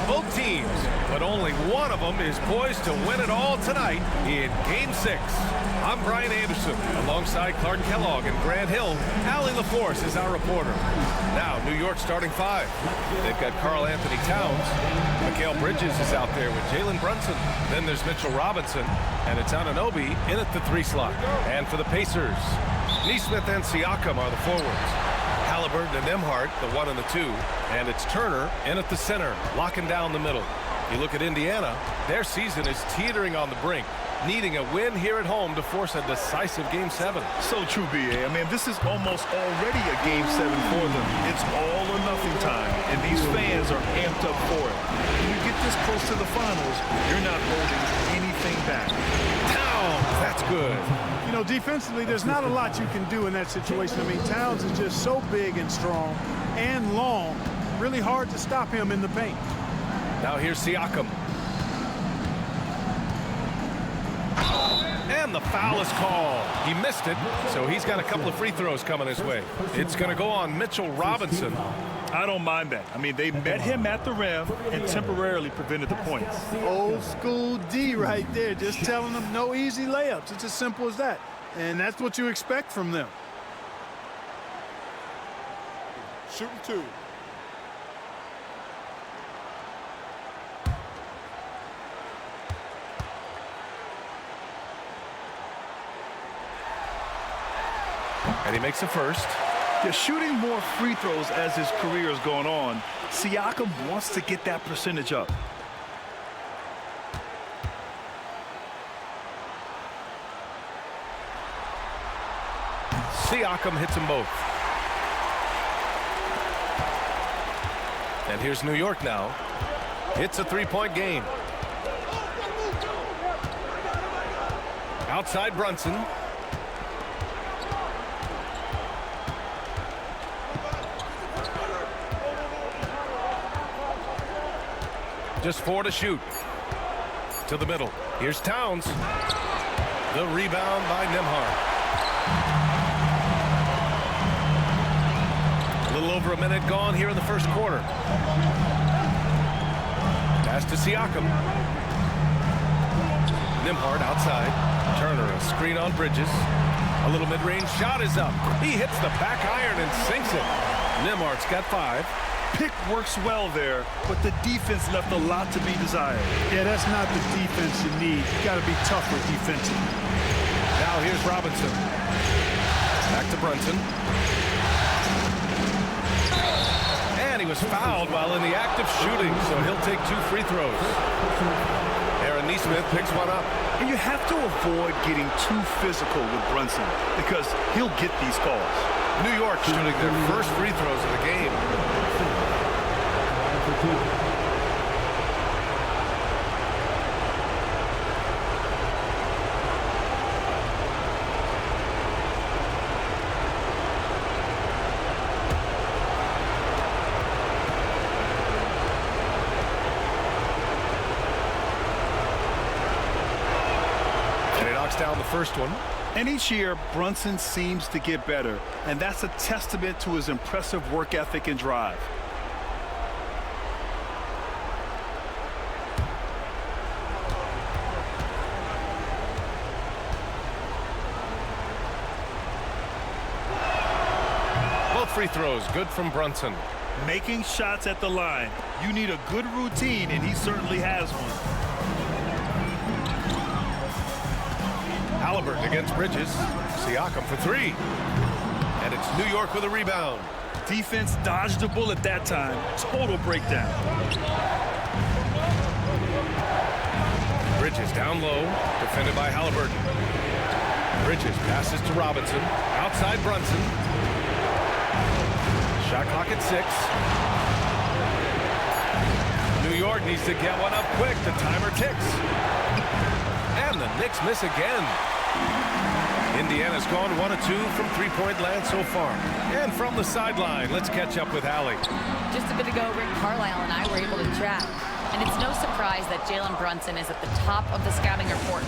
both teams, but only one of them is poised to win it all tonight in Game 6. I'm Brian Anderson, alongside Clark Kellogg and Grant Hill. Allie LaForce is our reporter. Now, New York starting 5. They've got Karl Anthony Towns. Mikal Bridges is out there with Jalen Brunson. Then there's Mitchell Robinson, and it's Anunoby in at the 3 slot. And for the Pacers, Nesmith and Siakam are the forwards. Halliburton and Nembhard, the 1 and the 2. And it's Turner in at the center, locking down the middle. You look at Indiana, their season is teetering on the brink, needing a win here at home to force a decisive Game 7. So true, B.A. I mean, this is almost already a Game 7 for them. It's all or nothing time, and these fans are amped up for it. When you get this close to the finals, you're not holding anything back. Towns, that's good. You know, defensively, there's not a lot you can do in that situation. I mean, Towns is just so big and strong and long. Really hard to stop him in the paint. Now here's Siakam. And the foul is called. He missed it, so he's got a couple of free throws coming his way. It's going to go on Mitchell Robinson. I don't mind that. I mean, they met him at the rim and temporarily prevented the points. Old school D right there, just telling them no easy layups. It's as simple as that. And that's what you expect from them. Shooting 2. And he makes the first. They're shooting more free throws as his career is going on. Siakam wants to get that percentage up. Siakam hits them both. And here's New York now. It's a 3-point game. Outside Brunson. Just 4 to shoot. To the middle. Here's Towns. The rebound by Nembhard. A little over a minute gone here in the first quarter. Pass to Siakam. Nembhard outside. Turner, a screen on Bridges. A little mid-range shot is up. He hits the back iron and sinks it. Nembhard's got 5. Pick works well there, but the defense left a lot to be desired. Yeah, that's not the defense you need. You got to be tougher defensively. Now here's Robinson. Back to Brunson. And he was fouled while in the act of shooting, so he'll take 2 free throws. Aaron Nesmith picks one up. And you have to avoid getting too physical with Brunson because he'll get these calls. New York shooting their first free throws of the game. And he knocks down the first one. And each year, Brunson seems to get better, and that's a testament to his impressive work ethic and drive. Both free throws good from Brunson. Making shots at the line. You need a good routine, and he certainly has one. Halliburton against Bridges. Siakam for 3. And it's New York with a rebound. Defense dodged a bullet that time. Total breakdown. Bridges down low, defended by Halliburton. Bridges passes to Robinson. Outside Brunson. Shot clock at 6. New York needs to get one up quick. The timer ticks. And the Knicks miss again. Indiana's gone 1 of 2 from 3-point land so far. And from the sideline, let's catch up with Allie. Just a bit ago, Rick Carlisle and I were able to chat. And it's no surprise that Jalen Brunson is at the top of the scouting report.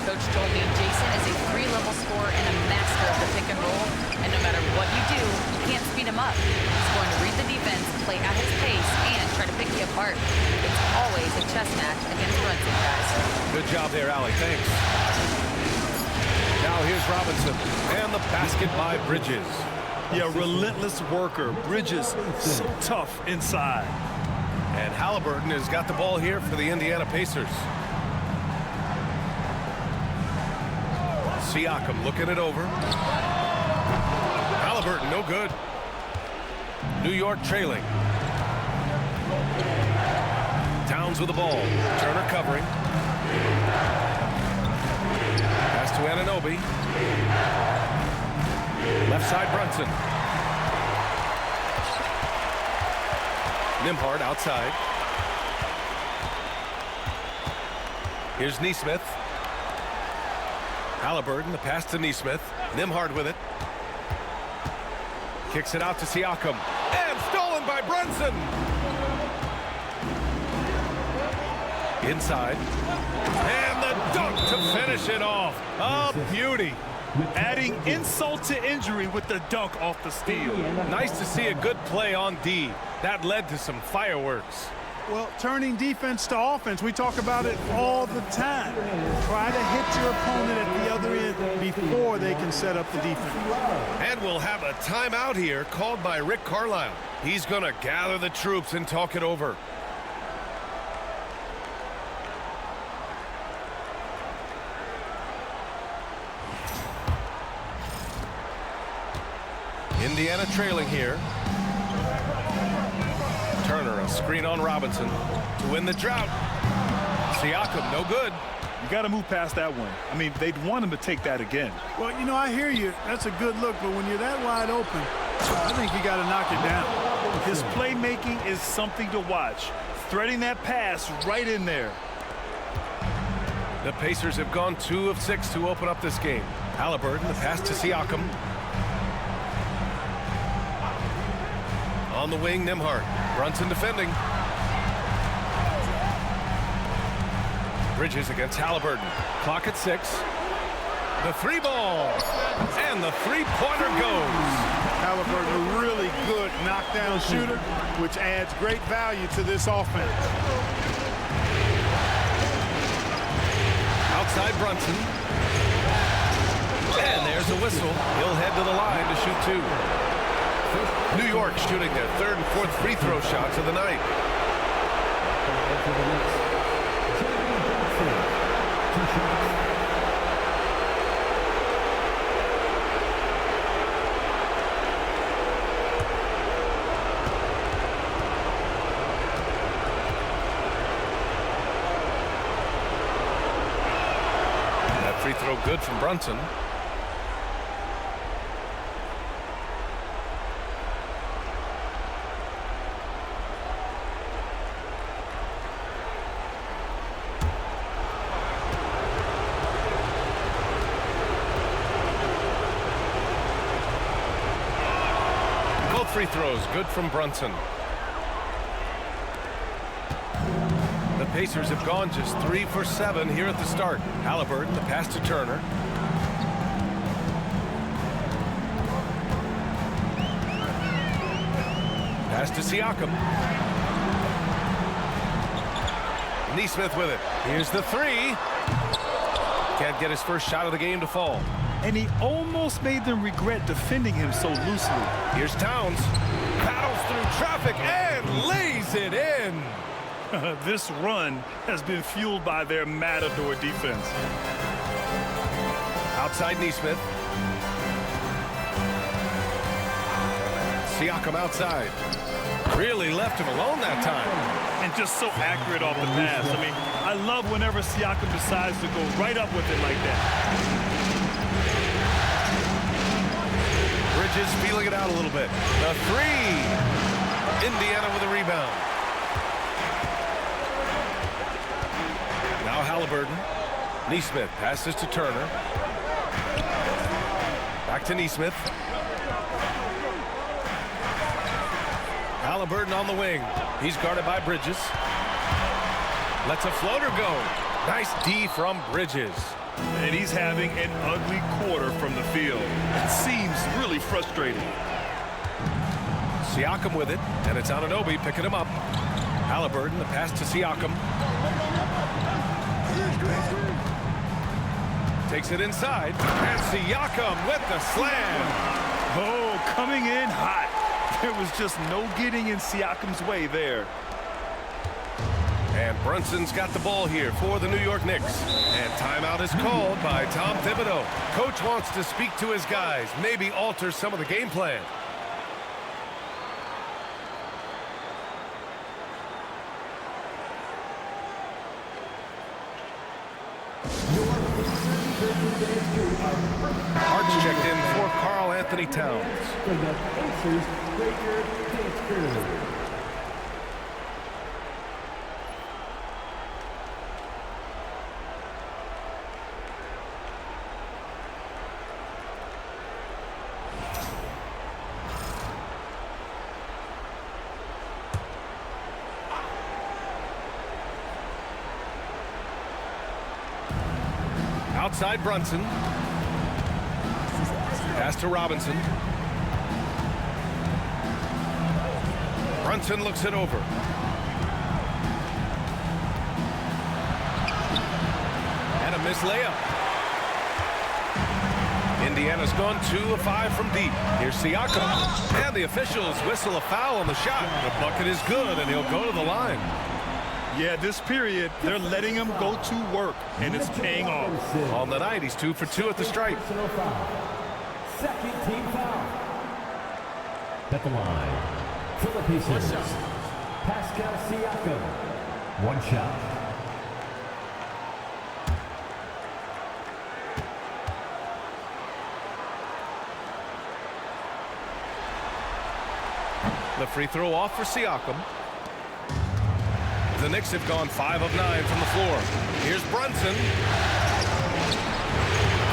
Coach told me Jason is a 3-level scorer and a master of the pick and roll. And no matter what you do, you can't speed him up. He's going to read the defense, play at his pace, and try to pick you apart. It's a chess match against Brunson, guys. Good job there, Allie. Thanks. Now here's Robinson. And the basket by Bridges. Yeah, relentless worker. Bridges, so tough inside. And Halliburton has got the ball here for the Indiana Pacers. Siakam looking it over. Halliburton, no good. New York trailing. Towns with the ball. Turner covering. Pass to Anunoby. Left side Brunson. Nembhard outside. Here's Nesmith. Halliburton, the pass to Nesmith. Nembhard with it. Kicks it out to Siakam. And stolen by Brunson. Inside. And the dunk to finish it off. A beauty. Adding insult to injury with the dunk off the steal. Nice to see a good play on D. That led to some fireworks. Well, turning defense to offense, we talk about it all the time. Try to hit your opponent at the other end before they can set up the defense. And we'll have a timeout here called by Rick Carlisle. He's going to gather the troops and talk it over. Indiana trailing here. Turner, a screen on Robinson to win the drought. Siakam, no good. You got to move past that one. I mean, they'd want him to take that again. Well, you know, I hear you. That's a good look, but when you're that wide open, I think you got to knock it down. His playmaking is something to watch. Threading that pass right in there. The Pacers have gone 2 of 6 to open up this game. Halliburton, the pass to Siakam. On the wing, Nembhard. Brunson defending. Bridges against Halliburton. Clock at 6. The 3 ball. And the 3-pointer goes. Halliburton, a really good knockdown shooter, which adds great value to this offense. Outside Brunson. And there's a whistle. He'll head to the line to shoot 2. New York shooting their 3rd and 4th free throw shots of the night. That free throw good from Brunson. Free throws good from Brunson. The Pacers have gone just 3 for 7 here at the start. Halliburton, the pass to Turner. Pass to Siakam. Nesmith with it. Here's the 3. Can't get his first shot of the game to fall. And he almost made them regret defending him so loosely. Here's Towns. Paddles through traffic and lays it in. This run has been fueled by their matador defense. Outside Nesmith. Siakam outside. Really left him alone that time. And just so accurate off the pass. I mean, I love whenever Siakam decides to go right up with it like that. Bridges feeling it out a little bit. The 3. Indiana with a rebound. Now Halliburton. Nesmith passes to Turner. Back to Nesmith. Halliburton on the wing. He's guarded by Bridges. Lets a floater go. Nice D from Bridges. And he's having an ugly quarter from the field. It seems really frustrating. Siakam with it, and it's Anunoby picking him up. Halliburton, the pass to Siakam. Takes it inside, and Siakam with the slam. Oh, coming in hot. There was just no getting in Siakam's way there. And Brunson's got the ball here for the New York Knicks. And timeout is called by Tom Thibodeau. Coach wants to speak to his guys, maybe alter some of the game plan. Hart's checked in for Karl Anthony Towns. Outside Brunson. Pass to Robinson. Brunson looks it over. And a missed layup. Indiana's gone 2 of 5 from deep. Here's Siakam. And the officials whistle a foul on the shot. The bucket is good, and he'll go to the line. Yeah, this period, they're letting him go to work, and it's paying off. On the night, he's 2 for 2 at the stripe. Second team foul. At the line, for the Pacers, Pascal Siakam. One shot. The free throw off for Siakam. The Knicks have gone 5 of 9 from the floor. Here's Brunson.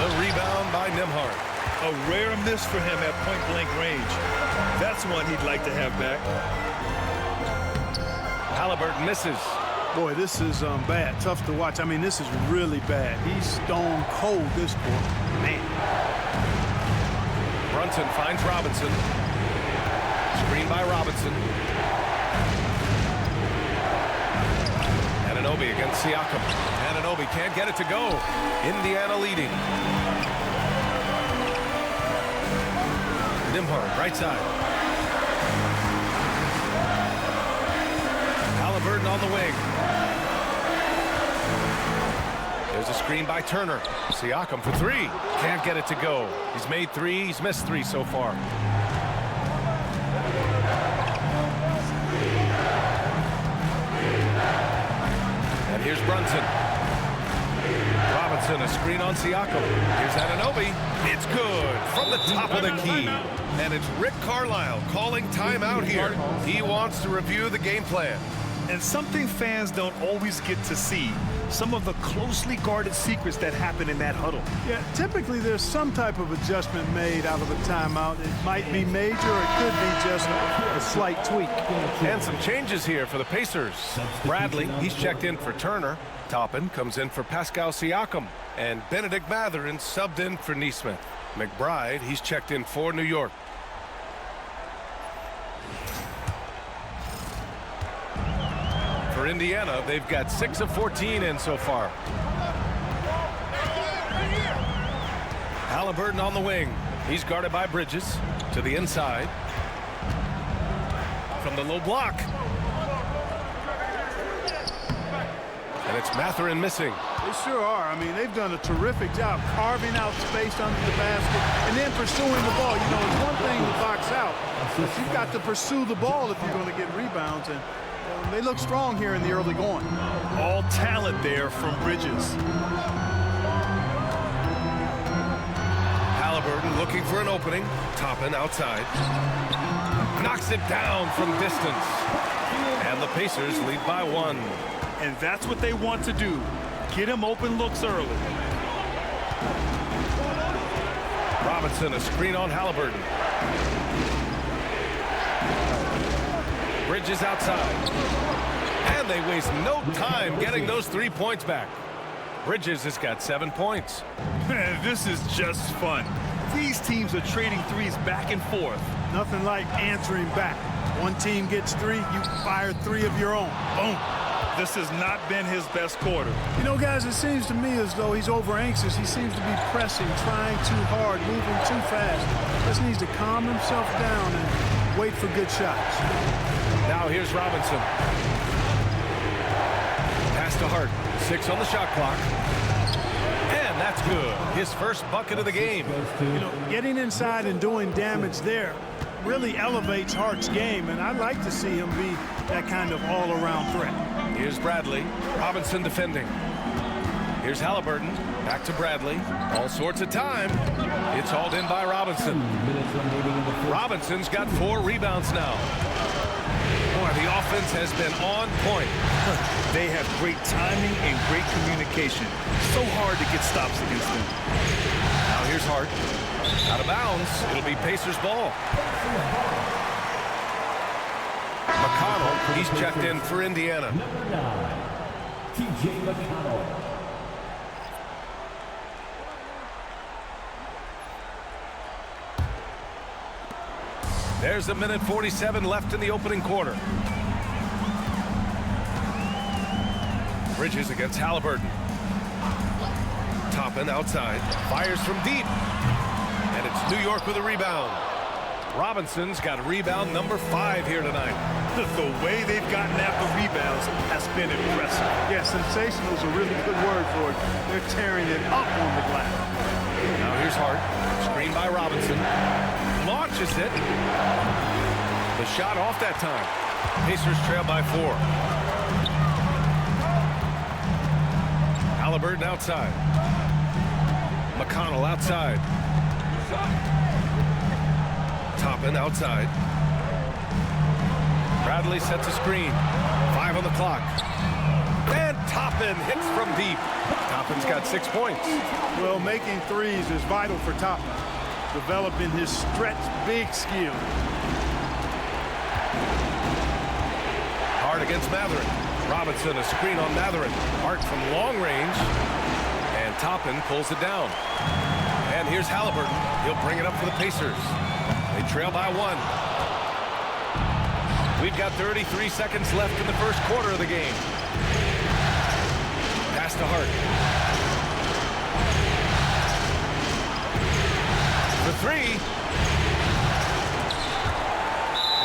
The rebound by Nembhard. A rare miss for him at point-blank range. That's one he'd like to have back. Halliburton misses. Boy, this is bad. Tough to watch. I mean, this is really bad. He's stone cold this quarter. Man. Brunson finds Robinson. Screen by Robinson. Anunoby against Siakam. Anunoby can't get it to go. Indiana leading. Nembhard, right side. Halliburton on the wing. There's a screen by Turner. Siakam for 3. Can't get it to go. He's made 3. He's missed 3 so far. And here's Brunson. Robinson, a screen on Siakam. Here's Anunoby. It's good from the top of the key. And it's Rick Carlisle calling timeout here. He wants to review the game plan. And something fans don't always get to see, some of the closely guarded secrets that happen in that huddle. Yeah, typically there's some type of adjustment made out of a timeout. It might be major, or it could be just a slight tweak. And some changes here for the Pacers. Bradley, he's checked in for Turner. Toppin comes in for Pascal Siakam. And Benedict Mathurin subbed in for Nesmith. McBride, he's checked in for New York. For Indiana, they've got 6 of 14 in so far. Halliburton on the wing. He's guarded by Bridges to the inside. From the low block. And it's Mathurin missing. They sure are. I mean, they've done a terrific job carving out space under the basket and then pursuing the ball. You know, it's one thing to box out, but you've got to pursue the ball if you're going to get rebounds. And they look strong here in the early going. All talent there from Bridges. Halliburton looking for an opening. Toppin outside. Knocks it down from distance. And the Pacers lead by 1. And that's what they want to do. Get him open looks early. Robinson, a screen on Halliburton. Bridges outside. And they waste no time getting those 3 points back. Bridges has got 7 points. Man, this is just fun. These teams are trading threes back and forth. Nothing like answering back. One team gets 3, you fire 3 of your own. Boom. This has not been his best quarter. You know, guys, it seems to me as though he's over-anxious. He seems to be pressing, trying too hard, moving too fast. Just needs to calm himself down and wait for good shots. Now here's Robinson. Pass to Hart. 6 on the shot clock. And that's good. His first bucket of the game. You know, getting inside and doing damage there really elevates Hart's game, and I'd like to see him be that kind of all-around threat. Here's Bradley. Robinson defending. Here's Halliburton. Back to Bradley. All sorts of time. It's hauled in by Robinson. Robinson's got 4 rebounds now. Boy, the offense has been on point. They have great timing and great communication. So hard to get stops against them. Now here's Hart. Out of bounds. It'll be Pacers ball. McConnell, he's checked in for Indiana. Number 9, T.J. McConnell. There's a minute 47 left in the opening quarter. Bridges against Halliburton. Toppin outside. Fires from deep. And it's New York with a rebound. Robinson's got rebound number 5 here tonight. The way they've gotten after rebounds has been impressive. Yeah, sensational is a really good word for it. They're tearing it up on the glass. Now here's Hart. Screen by Robinson. Launches it. The shot off that time. Pacers trail by 4. Halliburton outside. McConnell outside. Toppin outside. Bradley sets a screen. 5 on the clock. And Toppin hits from deep. Toppin's got 6 points. Well, making threes is vital for Toppin, developing his stretch big skill. Hart against Matherin. Robinson a screen on Matherin. Hart from long range. And Toppin pulls it down. And here's Halliburton. He'll bring it up for the Pacers. They trail by 1. We've got 33 seconds left in the first quarter of the game. Pass to Hart. The 3.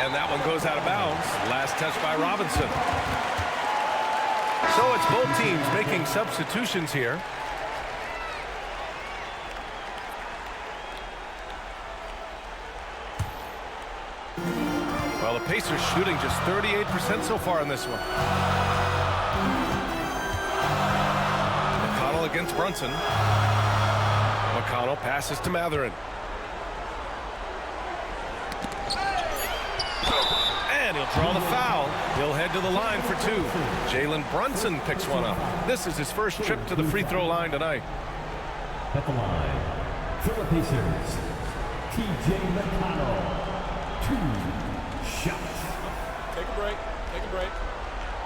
And that one goes out of bounds. Last touch by Robinson. So it's both teams making substitutions here. Well, the Pacers shooting just 38% so far in this one. McConnell against Brunson. McConnell passes to Matherin. And he'll draw the foul. He'll head to the line for 2. Jalen Brunson picks one up. This is his first trip to the free throw line tonight. At the line, for the Pacers, T.J. McConnell. 2 shots. Take a break. Take a break.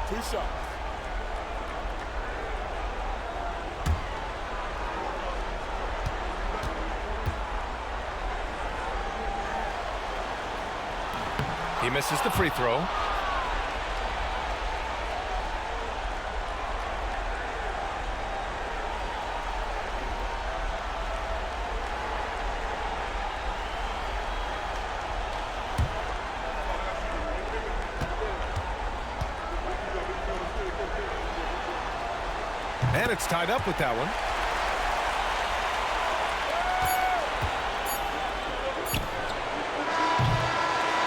2 shots. He misses the free throw. And it's tied up with that one.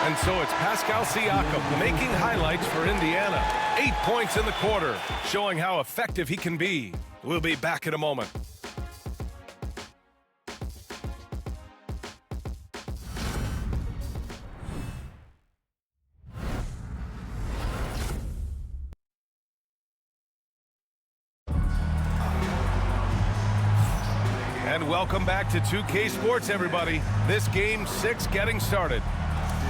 And so it's Pascal Siakam making highlights for Indiana. 8 points in the quarter, showing how effective he can be. We'll be back in a moment. And welcome back to 2K Sports, everybody. This game 6 getting started.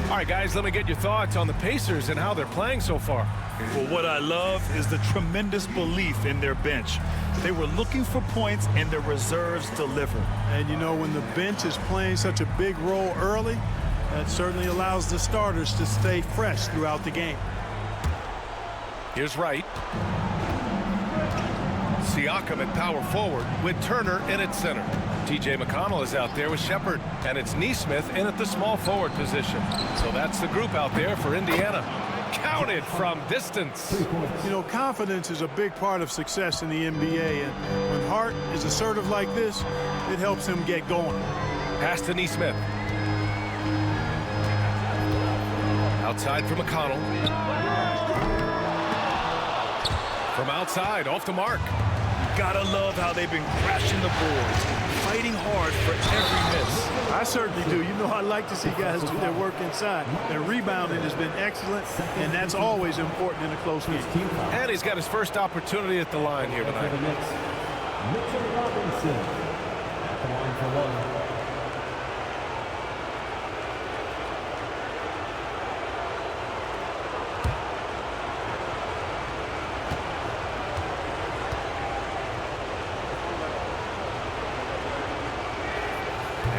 All right, guys, let me get your thoughts on the Pacers and how they're playing so far. Well, what I love is the tremendous belief in their bench. They were looking for points, and their reserves deliver. And, you know, when the bench is playing such a big role early, That certainly allows the starters to stay fresh throughout the game. Here's Wright. Siakam at power forward with Turner in at center. T.J. McConnell is out there with Shepard, and it's Neesmith in at the small forward position. So that's the group out there for Indiana. Counted from distance. You know, confidence is a big part of success in the NBA, and when Hart is assertive like this, it helps him get going. Pass to Neesmith. Outside for McConnell. From outside, off the mark. Gotta love how they've been crashing the boards, fighting hard for every miss. I certainly do. You know, I like to see guys do their work inside. Their rebounding has been excellent, and that's always important in a close game. And he's got his first opportunity at the line here tonight. Mitchell Robinson at the line for one.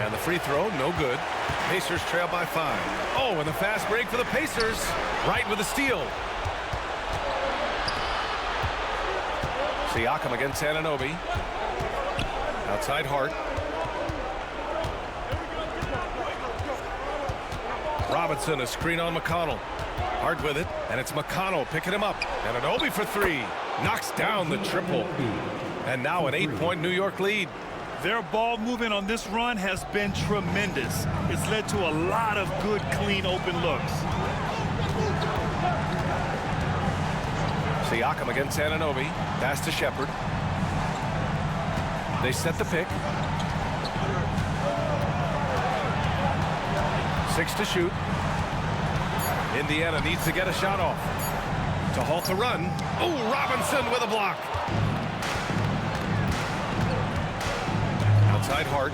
And the free throw, no good. Pacers trail by 5. Oh, and the fast break for the Pacers. Right with a steal. Siakam against Anunoby. Outside Hart. Robinson, a screen on McConnell. Hart with it, and it's McConnell picking him up. Anunoby for 3. Knocks down the triple. And now an 8-point New York lead. Their ball movement on this run has been tremendous. It's led to a lot of good, clean, open looks. Siakam against Anunoby. Pass to Shepard. They set the pick. 6 to shoot. Indiana needs to get a shot off to halt the run. Oh, Robinson with a block. Outside Hart.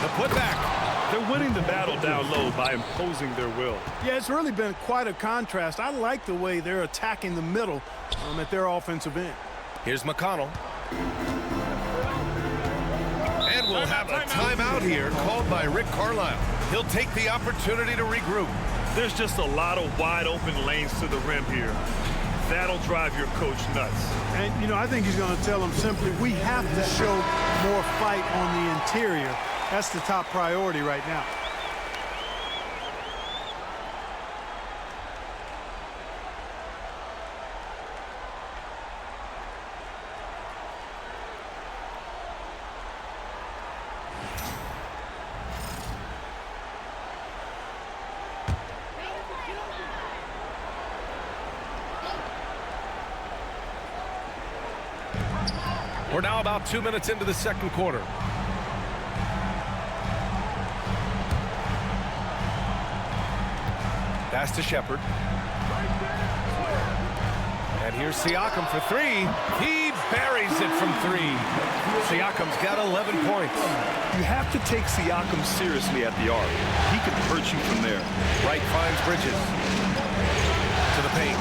The putback. They're winning the battle down low by imposing their will. Yeah, it's really been quite a contrast. I like the way they're attacking the middle at their offensive end. Here's McConnell. And we'll have a timeout here called by Rick Carlisle. He'll take the opportunity to regroup. There's just a lot of wide open lanes to the rim here. That'll drive your coach nuts. And, you know, I think he's going to tell them simply, we have to show more fight on the interior. That's the top priority right now. We're now about 2 minutes into the second quarter. Pass to Shepard. And here's Siakam for 3. He buries it from 3. Siakam's got 11 points. You have to take Siakam seriously at the arc. He can hurt you from there. Wright finds Bridges. To the paint.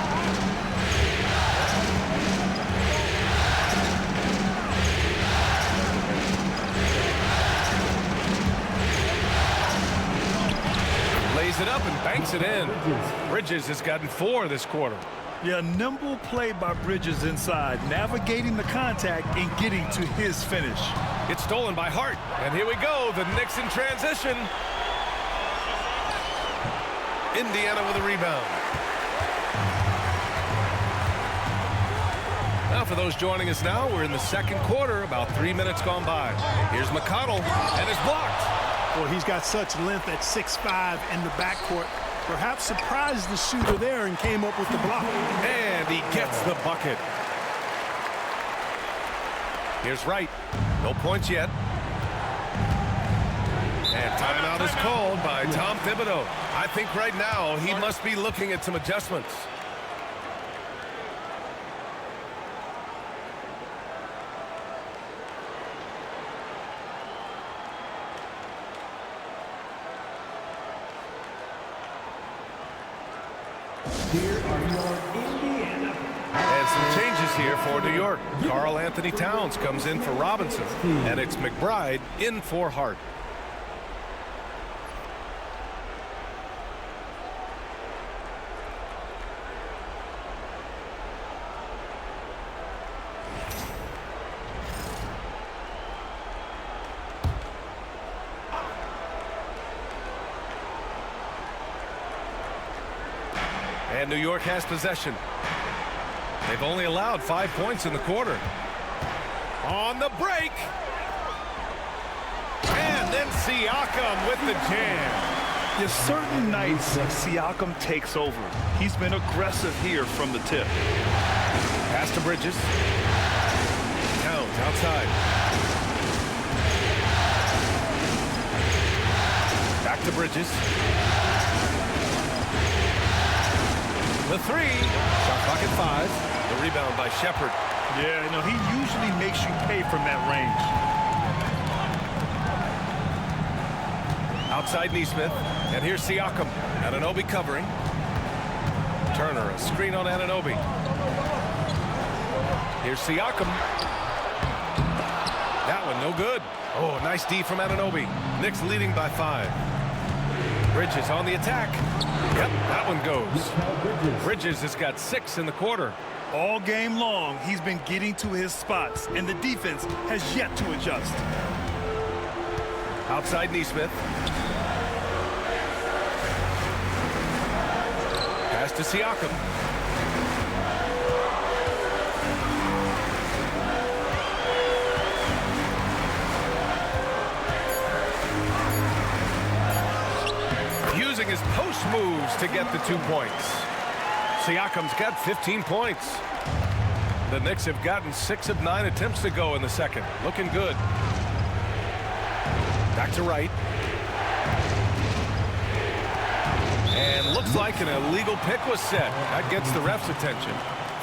Lays it up and banks it in. Bridges has gotten 4 this quarter. Yeah, nimble play by Bridges inside, navigating the contact and getting to his finish. It's stolen by Hart. And here we go, the Knicks in transition. Indiana with a rebound. Now for those joining us now, we're in the second quarter, about 3 minutes gone by. Here's McConnell, and it's blocked. Well, he's got such length at 6'5" in the backcourt. Perhaps surprised the shooter there and came up with the block. And he gets the bucket. Here's Wright. No points yet. And timeout is called by Tom Thibodeau. I think right now he must be looking at some adjustments. Here are your Indiana. And some changes here for New York. Karl Anthony Towns comes in for Robinson, and it's McBride in for Hart. And New York has possession. They've only allowed 5 points in the quarter. On the break. And then Siakam with the jam. There's certain nights Siakam takes over. He's been aggressive here from the tip. Pass to Bridges. Towns outside. Back to Bridges. The three. Shot clock at 5. The rebound by Shepherd. Yeah, no, he usually makes you pay from that range. Outside Neesmith. And here's Siakam. Anunoby covering. Turner, a screen on Anunoby. Here's Siakam. That one no good. Oh, nice D from Anunoby. Knicks leading by 5. Bridges on the attack. Yep, that one goes. Bridges has got 6 in the quarter. All game long, he's been getting to his spots, and the defense has yet to adjust. Outside Neesmith. Pass to Siakam. Using his post moves to get the 2 points. Siakam's got 15 points. The Knicks have gotten 6 of 9 attempts to go in the second. Looking good. Back to Wright. And looks like an illegal pick was set. That gets the ref's attention.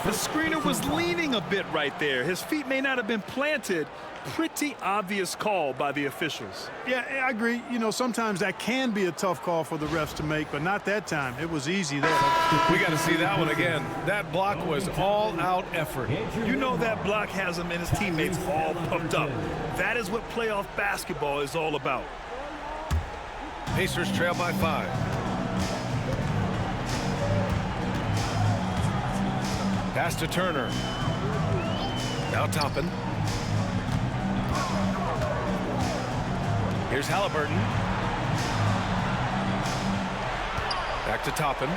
The screener was leaning a bit right there. His feet may not have been planted. Pretty obvious call by the officials. Yeah, I agree. You know, sometimes that can be a tough call for the refs to make, but not that time. It was easy there. We got to see that one again. That block was all-out effort. You know that block has him and his teammates all pumped up. That is what playoff basketball is all about. Pacers trail by 5. Pass to Turner. Now Toppin. Here's Halliburton. Back to Toppin.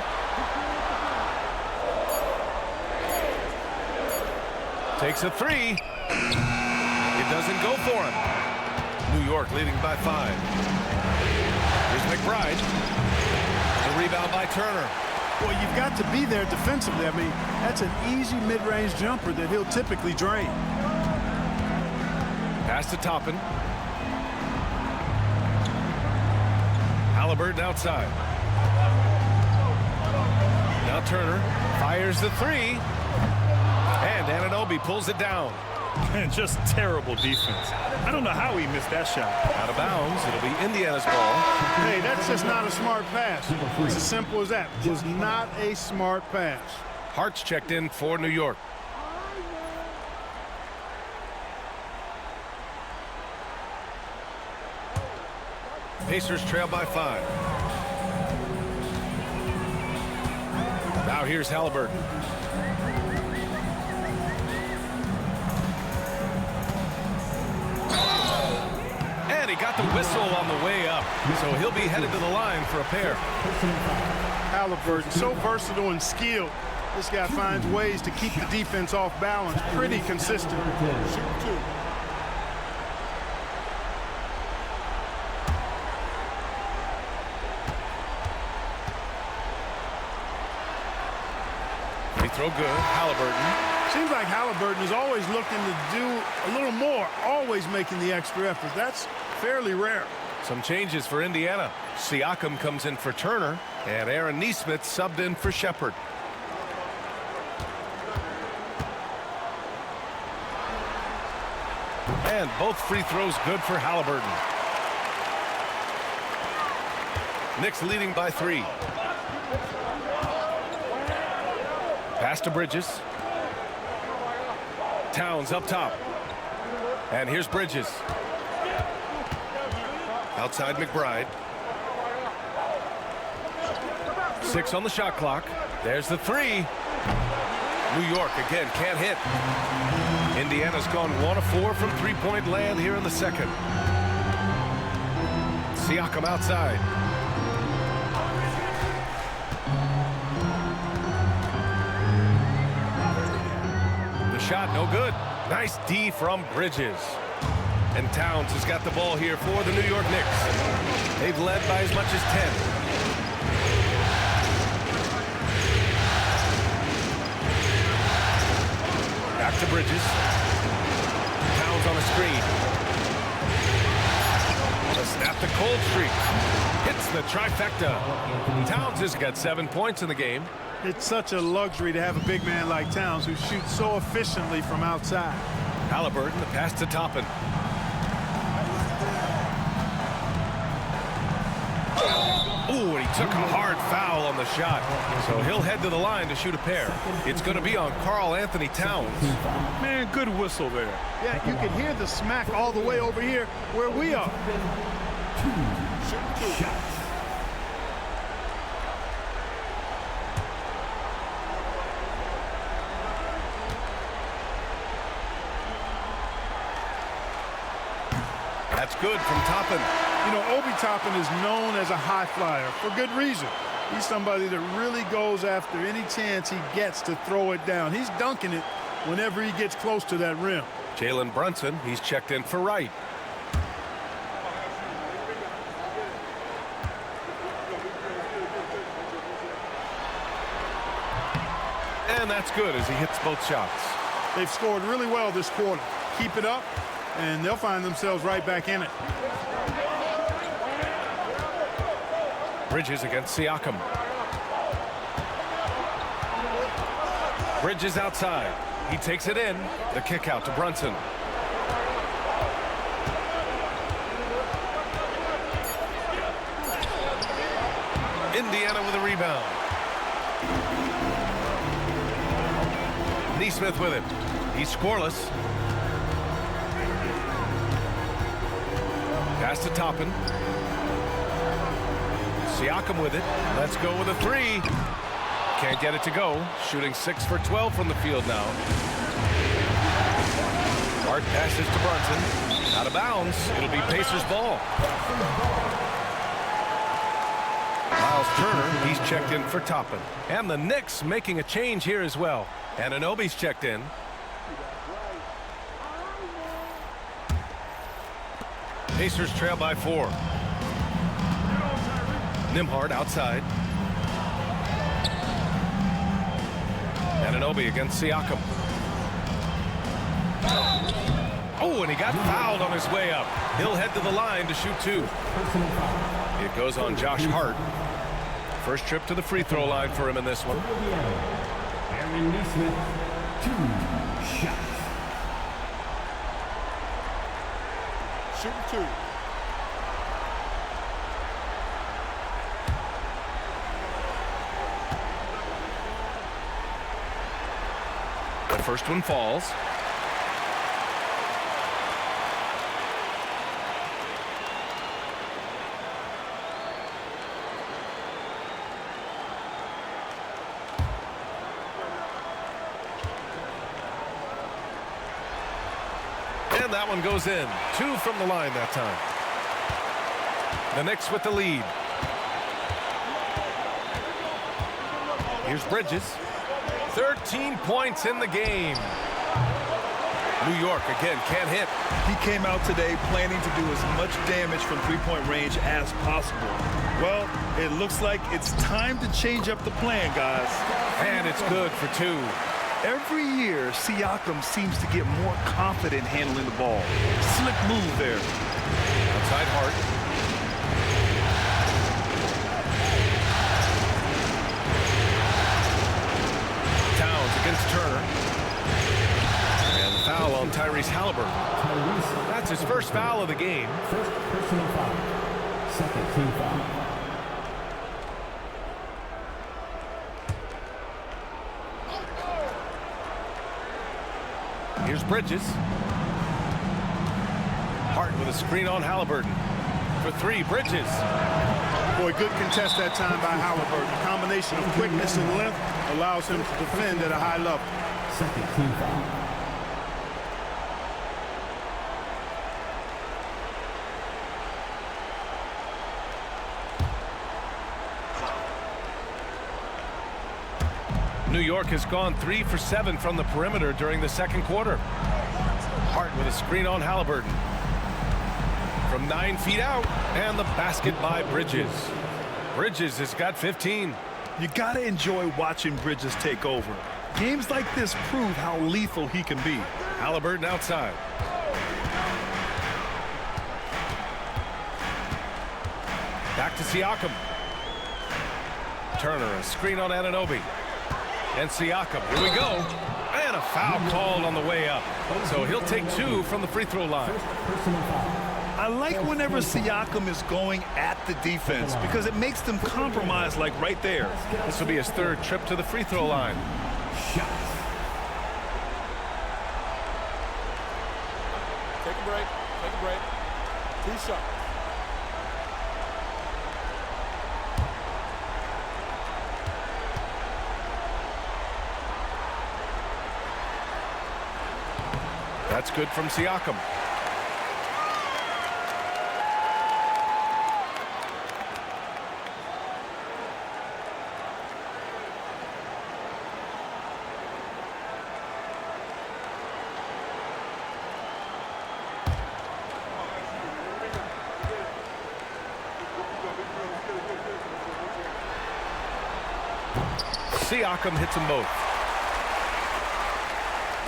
Takes a 3. It doesn't go for him. New York leading by 5. Here's McBride. The rebound by Turner. Well, you've got to be there defensively. I mean, that's an easy mid-range jumper that he'll typically drain. Pass to Toppin. Halliburton outside. Now Turner fires the 3. And Anunoby pulls it down. And just terrible defense. I don't know how he missed that shot. Out of bounds. It'll be Indiana's ball. Hey, that's just not a smart pass. It's as simple as that. It was not a smart pass. Hart's checked in for New York. Pacers trail by 5. Now here's Halliburton. And he got the whistle on the way up. So he'll be headed to the line for a pair. Halliburton, so versatile and skilled. This guy finds ways to keep the defense off balance. Pretty consistent. Shoot 2. Free throw good. Halliburton. Seems like Halliburton is always looking to do a little more, always making the extra effort. That's fairly rare. Some changes for Indiana. Siakam comes in for Turner, and Aaron Neesmith subbed in for Shepherd. And both free throws good for Halliburton. Knicks leading by 3. Pass to Bridges. Towns up top. And here's Bridges. Outside McBride. 6 on the shot clock. There's the 3. New York again can't hit. Indiana's gone 1 of 4 from three-point land here in the second. Siakam outside. shot, no good. Nice D from Bridges. And Towns has got the ball here for the New York Knicks. They've led by as much as 10. Back to Bridges. Towns on a screen. The snap to cold streak. Hits the trifecta. Towns has got 7 points in the game. It's such a luxury to have a big man like Towns who shoots so efficiently from outside. Halliburton, the pass to Toppin. Ooh, and he took a hard foul on the shot. So he'll head to the line to shoot a pair. It's going to be on Karl Anthony Towns. Man, good whistle there. Yeah, you can hear the smack all the way over here where we are. Two shots. That's good from Toppin. You know, Obi Toppin is known as a high flyer for good reason. He's somebody that really goes after any chance he gets to throw it down. He's dunking it whenever he gets close to that rim. Jalen Brunson, he's checked in for Wright. And that's good as he hits both shots. They've scored really well this quarter. Keep it up, and they'll find themselves right back in it. Bridges against Siakam. Bridges outside. He takes it in. The kick out to Brunson. Indiana with a rebound. Neesmith with it. He's scoreless. Pass to Toppin. Siakam with it. Let's go with a three. Can't get it to go. Shooting 6 for 12 from the field now. Hard passes to Brunson. Out of bounds. It'll be Pacers ball. Miles Turner, he's checked in for Toppin. And the Knicks making a change here as well. Anunoby's checked in. Pacers trail by 4. Nembhard outside. Anunoby against Siakam. Oh, and he got fouled on his way up. He'll head to the line to shoot 2. It goes on Josh Hart. First trip to the free throw line for him in this one. Aaron Neesmith, 2 shots. Shooting 2. The first one falls. And that one goes in. 2 from the line that time. The Knicks with the lead. Here's Bridges. 13 points in the game. New York again can't hit. He came out today planning to do as much damage from three-point range as possible. Well, it looks like it's time to change up the plan, guys. And it's good for 2. Every year, Siakam seems to get more confident handling the ball. Slick move there. Outside Hart. Towns against Turner. And the foul on Tyrese Halliburton. That's his first foul of the game. First personal foul. Second team foul. Here's Bridges. Hart with a screen on Halliburton. For 3, Bridges. Boy, good contest that time by Halliburton. A combination of quickness and length allows him to defend at a high level. Second team foul. New York has gone 3 for 7 from the perimeter during the second quarter. Hart with a screen on Halliburton. From 9 feet out, and the basket by Bridges. Bridges has got 15. You got to enjoy watching Bridges take over. Games like this prove how lethal he can be. Halliburton outside. Back to Siakam. Turner, a screen on Anunoby. And Siakam, here we go. And a foul called on the way up. So he'll take 2 from the free throw line. I like whenever Siakam is going at the defense because it makes them compromise, like right there. This will be his 3rd trip to the free throw line. Take a break. Take a break. 2 shots. That's good from Siakam. Siakam hits them both.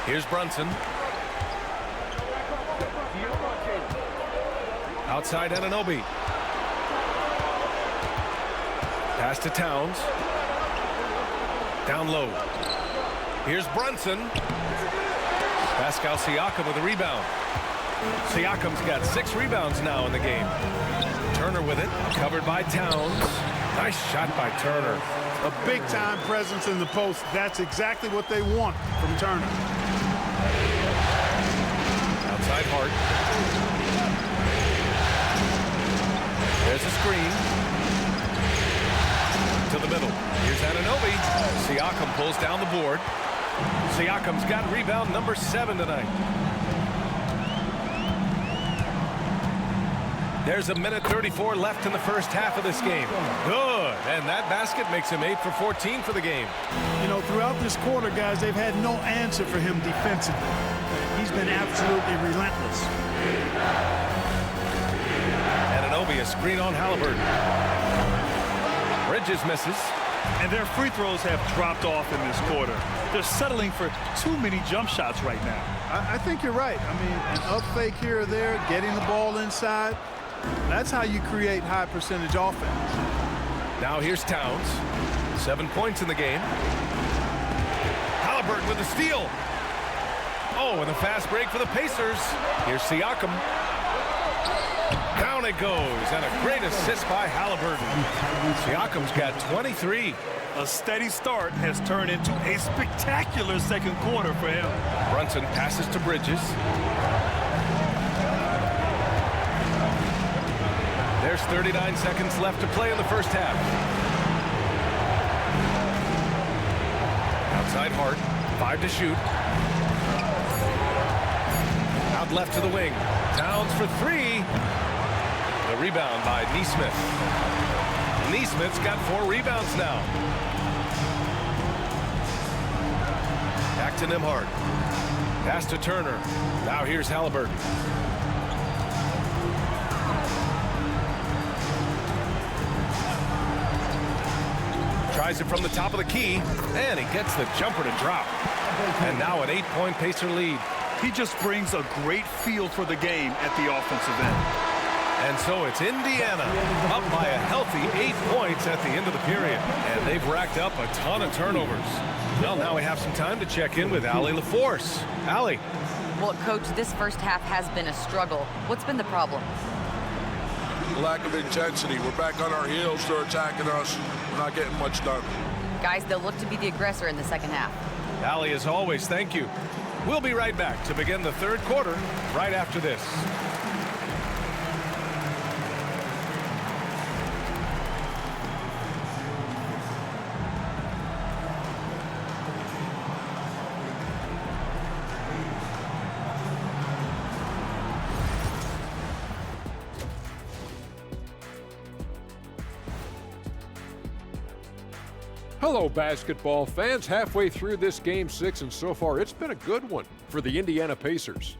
Here's Brunson. Outside Anunoby. Pass to Towns. Down low. Here's Brunson. Pascal Siakam with a rebound. Siakam's got 6 rebounds now in the game. Turner with it. Covered by Towns. Nice shot by Turner. A big-time presence in the post. That's exactly what they want from Turner. Outside Hart. There's a screen. To the middle. Here's Anunoby. Siakam pulls down the board. Siakam's got rebound number 7 tonight. There's 1:34 left in the first half of this game. Good. And that basket makes him 8 for 14 for the game. You know, throughout this quarter, guys, they've had no answer for him defensively. He's been absolutely relentless. Anunoby, a screen on Halliburton. Bridges misses. And their free throws have dropped off in this quarter. They're settling for too many jump shots right now. I think you're right. I mean, an up fake here or there, getting the ball inside. That's how you create high percentage offense. Now here's Towns. 7 points in the game. Halliburton with the steal. Oh, and a fast break for the Pacers. Here's Siakam. Down it goes, and a great assist by Halliburton. Siakam's got 23. A steady start has turned into a spectacular second quarter for him. Brunson passes to Bridges. There's 39 seconds left to play in the first half. Outside Hart, 5 to shoot. Out left to the wing. Towns for 3. The rebound by Nesmith. Nesmith's got 4 rebounds now. Back to Nembhard. Pass to Turner. Now here's Halliburton. Tries it from the top of the key, and he gets the jumper to drop. And now an 8-point Pacer lead. He just brings a great feel for the game at the offensive end. And so it's Indiana up by a healthy 8 points at the end of the period. And they've racked up a ton of turnovers. Well, now we have some time to check in with Allie LaForce. Allie. Well, Coach, this first half has been a struggle. What's been the problem? Lack of intensity. We're back on our heels. They're attacking us. We're not getting much done. Guys, they'll look to be the aggressor in the second half. Allie, as always, thank you. We'll be right back to begin the third quarter right after this. Hello, basketball fans. Halfway through this Game 6, and so far it's been a good one for the Indiana Pacers.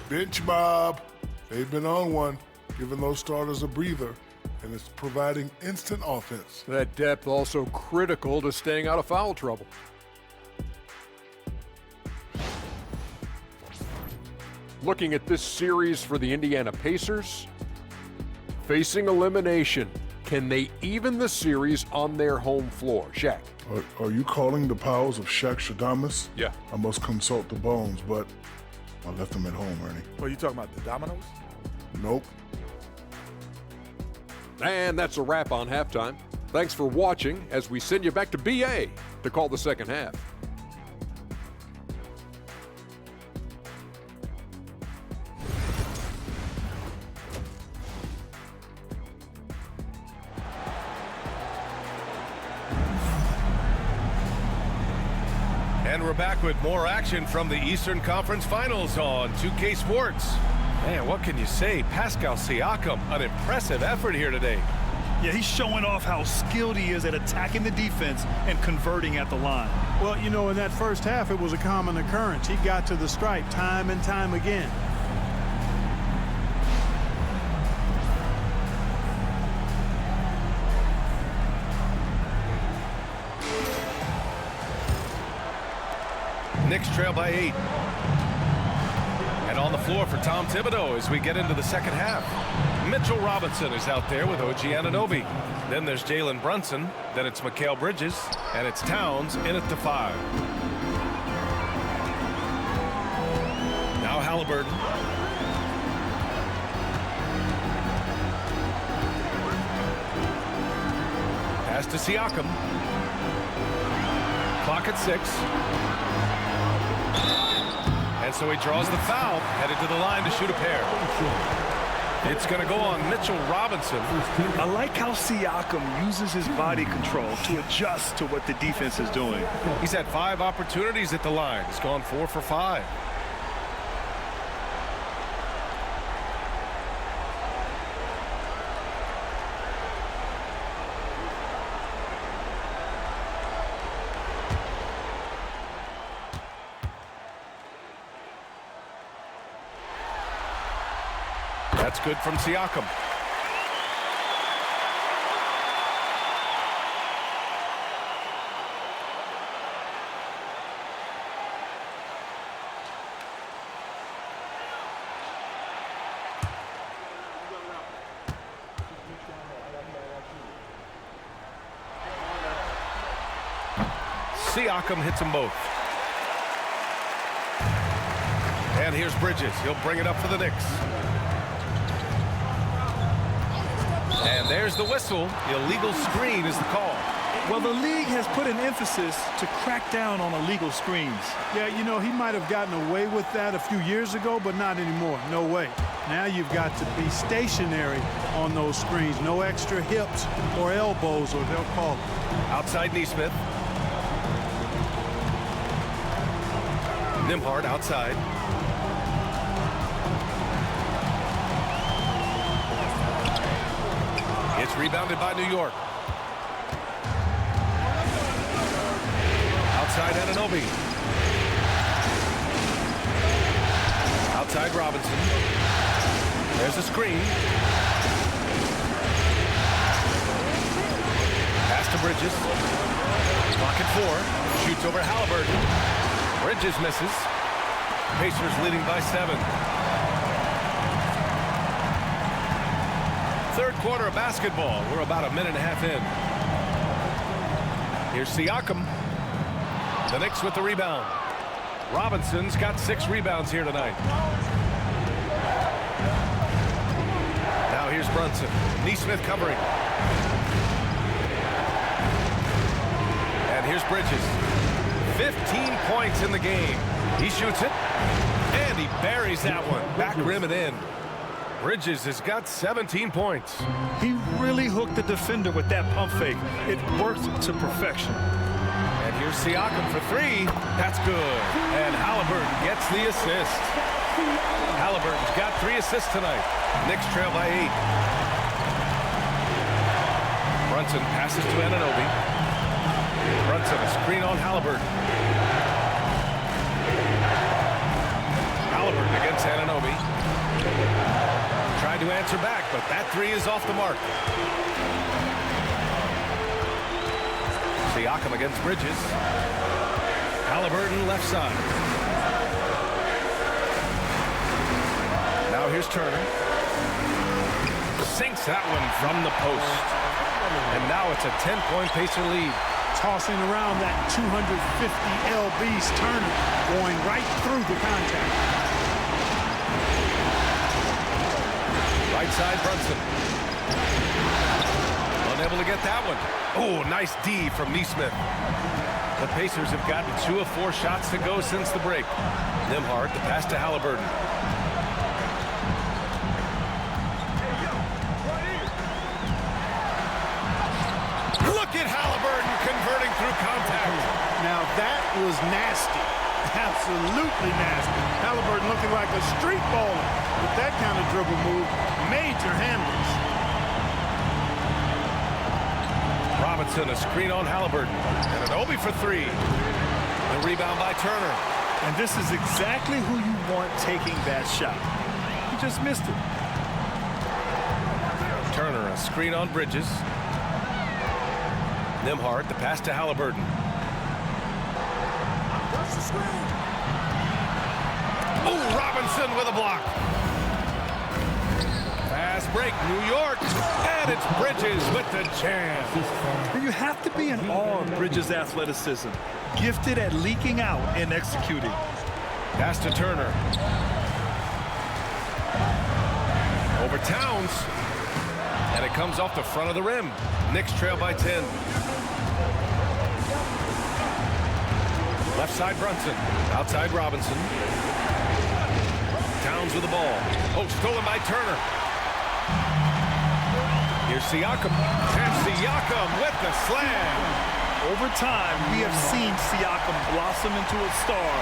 Bench Bob. They've been on one, giving those starters a breather, and it's providing instant offense. That depth also critical to staying out of foul trouble. Looking at this series for the Indiana Pacers, facing elimination. Can they even the series on their home floor? Shaq. Are you calling the powers of Shaq Shadamas? Yeah. I must consult the bones, but I left them at home, Ernie. Well, you talking about the dominoes? Nope. And that's a wrap on halftime. Thanks for watching as we send you back to BA to call the second half. And we're back with more action from the Eastern Conference Finals on 2K Sports. Man, what can you say? Pascal Siakam, an impressive effort here today. Yeah, he's showing off how skilled he is at attacking the defense and converting at the line. Well, you know, in that first half, it was a common occurrence. He got to the stripe time and time again. Knicks trail by 8. And on the floor for Tom Thibodeau as we get into the second half. Mitchell Robinson is out there with OG Anunoby. Then there's Jalen Brunson. Then it's Mikal Bridges. And it's Towns in at the 5. Now Halliburton. Pass to Siakam. Clock at 6. And so he draws the foul, headed to the line to shoot a pair. It's going to go on Mitchell Robinson. I like how Siakam uses his body control to adjust to what the defense is doing. He's had 5 opportunities at the line. He's gone 4 for 5. That's good from Siakam. Siakam hits them both. And here's Bridges. He'll bring it up for the Knicks. And there's the whistle. Illegal screen is the call. Well, the league has put an emphasis to crack down on illegal screens. Yeah, you know, he might have gotten away with that a few years ago, but not anymore. No way. Now you've got to be stationary on those screens. No extra hips or elbows, or they'll call it. Outside Nesmith. Nimhard outside. It's rebounded by New York. Outside Anunoby. Outside Robinson. There's a screen. Pass to Bridges. Clock at 4. Shoots over Halliburton. Bridges misses. Pacers leading by 7. Third quarter of basketball. We're about a minute and a half in. Here's Siakam. The Knicks with the rebound. Robinson's got 6 rebounds here tonight. Now here's Brunson. Nesmith covering. And here's Bridges. 15 points in the game. He shoots it. And he buries that one. Back rim and in. Bridges has got 17 points. He really hooked the defender with that pump fake. It worked to perfection. And here's Siakam for 3. That's good. And Halliburton gets the assist. Halliburton's got 3 assists tonight. Knicks trail by 8. Brunson passes to Anunoby. Brunson, a screen on Halliburton. Halliburton against Anunoby. Tried to answer back, but that three is off the mark. Siakam against Bridges. Halliburton left side. Now here's Turner. Sinks that one from the post. And now it's a 10-point Pacer lead. Tossing around that 250 lbs, Turner going right through the contact. Right side, Brunson. Unable to get that one. Oh, nice D from Neesmith. The Pacers have gotten 2 of 4 shots to go since the break. Nembhard, the pass to Halliburton. Look at Halliburton converting through contact. Now that was nasty. Absolutely nasty. Halliburton looking like a street baller with that kind of dribble move. Major handles. Robinson, a screen on Halliburton. And Anunoby for 3. The rebound by Turner. And this is exactly who you want taking that shot. He just missed it. Turner, a screen on Bridges. Nembhard, the pass to Halliburton. Oh, Robinson with a block. Fast break, New York. And it's Bridges with the jam. You have to be in awe of Bridges' athleticism. Gifted at leaking out and executing. Pass to Turner. Over Towns. And it comes off the front of the rim. Knicks trail by 10. Left side, Brunson. Outside, Robinson. Towns with the ball. Oh, stolen by Turner. Here's Siakam. And Siakam with the slam. Over time, we have seen Siakam blossom into a star.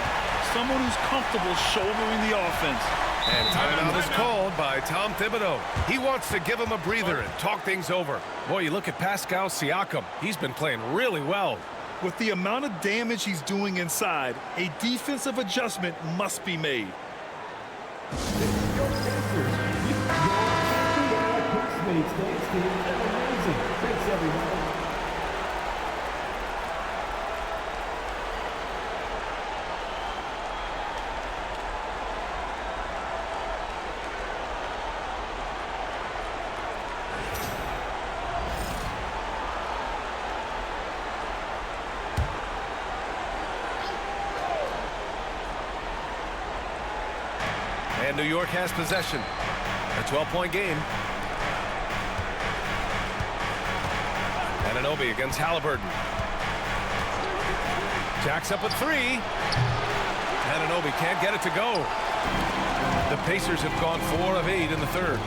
Someone who's comfortable shouldering the offense. And timeout is called by Tom Thibodeau. He wants to give him a breather and talk things over. Boy, you look at Pascal Siakam. He's been playing really well. With the amount of damage he's doing inside, a defensive adjustment must be made. Thanks, everybody. And New York has possession. A 12-point game. Anunoby against Halliburton. Jacks up with 3. Anunoby can't get it to go. The Pacers have gone 4 of 8 in the third.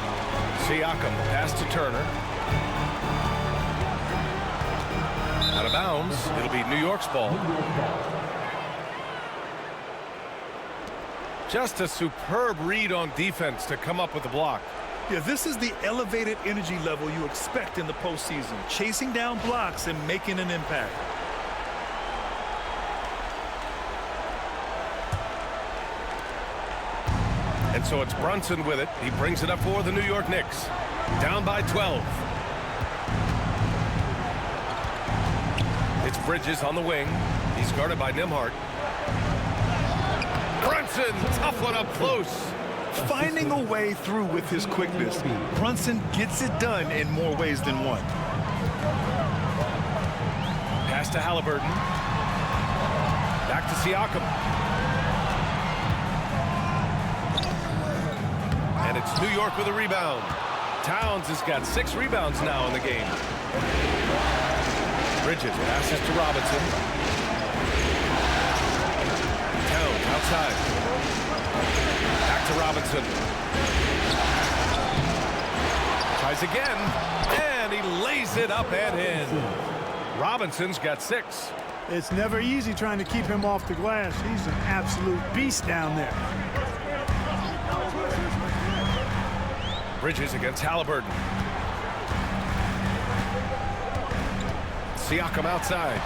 Siakam, pass to Turner. Out of bounds. It'll be New York's ball. Just a superb read on defense to come up with the block. Yeah, this is the elevated energy level you expect in the postseason. Chasing down blocks and making an impact. And so it's Brunson with it. He brings it up for the New York Knicks. Down by 12. It's Bridges on the wing. He's guarded by Nembhard. Brunson, tough one up close. Finding a way through with his quickness. Brunson gets it done in more ways than one. Pass to Halliburton. Back to Siakam. And it's New York with a rebound. Towns has got 6 rebounds now in the game. Bridges passes to Robinson. Towns outside. Back to Robinson. Tries again, and he lays it up and in. Robinson's got 6. It's never easy trying to keep him off the glass. He's an absolute beast down there. Bridges against Halliburton. Siakam outside.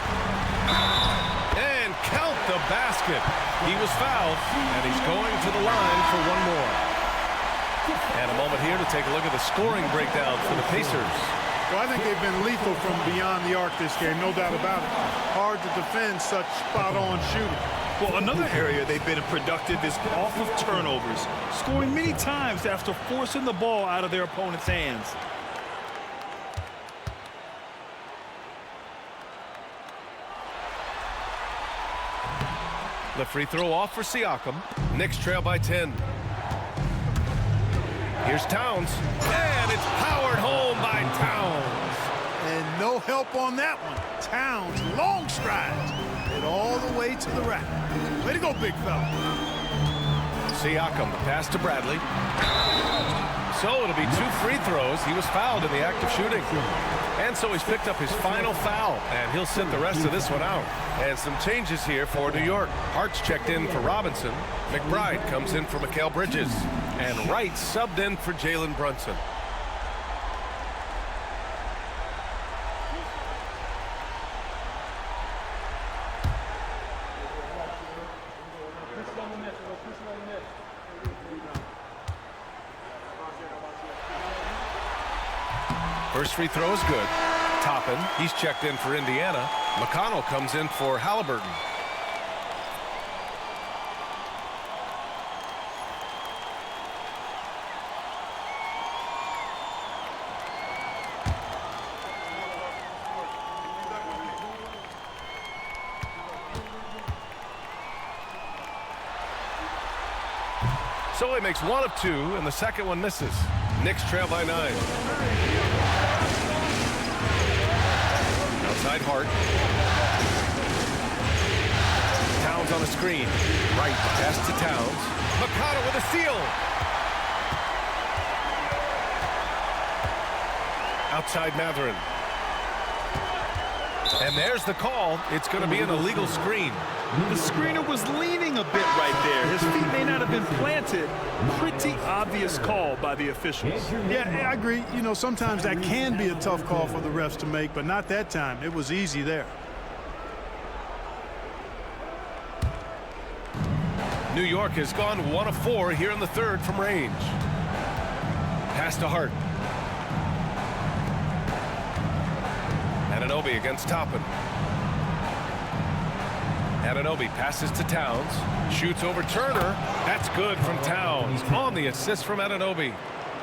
And count the basket. He was fouled, and he's going to the line for one more. And a moment here to take a look at the scoring breakdown for the Pacers. Well, I think they've been lethal from beyond the arc this game, no doubt about it. Hard to defend such spot-on shooting. Well, another area they've been productive is off of turnovers, scoring many times after forcing the ball out of their opponent's hands. The free throw off for Siakam. Knicks trail by 10. Here's Towns, and it's powered home by Towns. And no help on that one. Towns, long strides, and all the way to the rack. Way to go, big fella. Siakam, the pass to Bradley. So it'll be 2 free throws. He was fouled in the act of shooting. And so he's picked up his final foul, and he'll sit the rest of this one out. And some changes here for New York. Hart's checked in for Robinson. McBride comes in for Mikal Bridges. And Wright subbed in for Jalen Brunson. First free throw is good. Toppin, he's checked in for Indiana. McConnell comes in for Halliburton. So he makes 1 of 2, and the second one misses. Knicks trail by 9. Outside Hart. Towns on the screen. Right, pass to Towns. McConnell with a steal. Outside Mathurin. And there's the call. It's going to be an illegal screen. The screener was leaning a bit right there. His feet may not have been planted. Pretty obvious call by the officials. Yeah, I agree. You know, sometimes that can be a tough call for the refs to make, but not that time. It was easy there. New York has gone 1 of 4 here in the third from range. Pass to Hart. Anunoby against Toppin. Anunoby passes to Towns. Shoots over Turner. That's good from Towns. On the assist from Anunoby.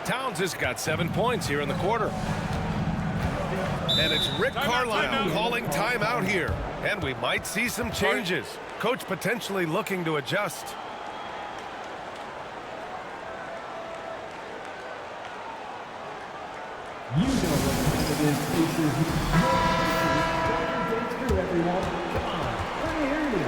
Towns has got 7 points here in the quarter. And it's Rick Carlisle calling timeout here. And we might see some changes. Coach potentially looking to adjust. You know what it is, Pacers. Days through, everyone. Come on, let me hear you.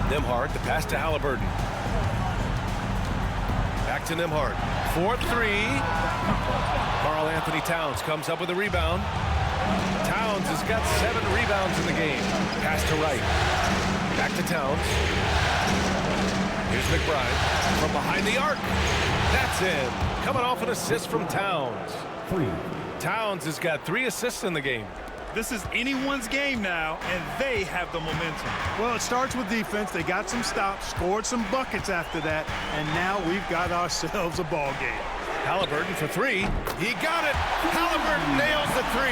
Nembhard, the pass to Halliburton. Back to Nembhard. 4-3. Karl Anthony Towns comes up with a rebound. Towns has got 7 rebounds in the game. Pass to Wright. Back to Towns. Here's McBride from behind the arc. That's in. Coming off an assist from Towns. Towns has got 3 assists in the game. This is anyone's game now, and they have the momentum. Well, it starts with defense. They got some stops, scored some buckets after that, and now we've got ourselves a ball game. Halliburton for 3. He got it. Halliburton nails the 3.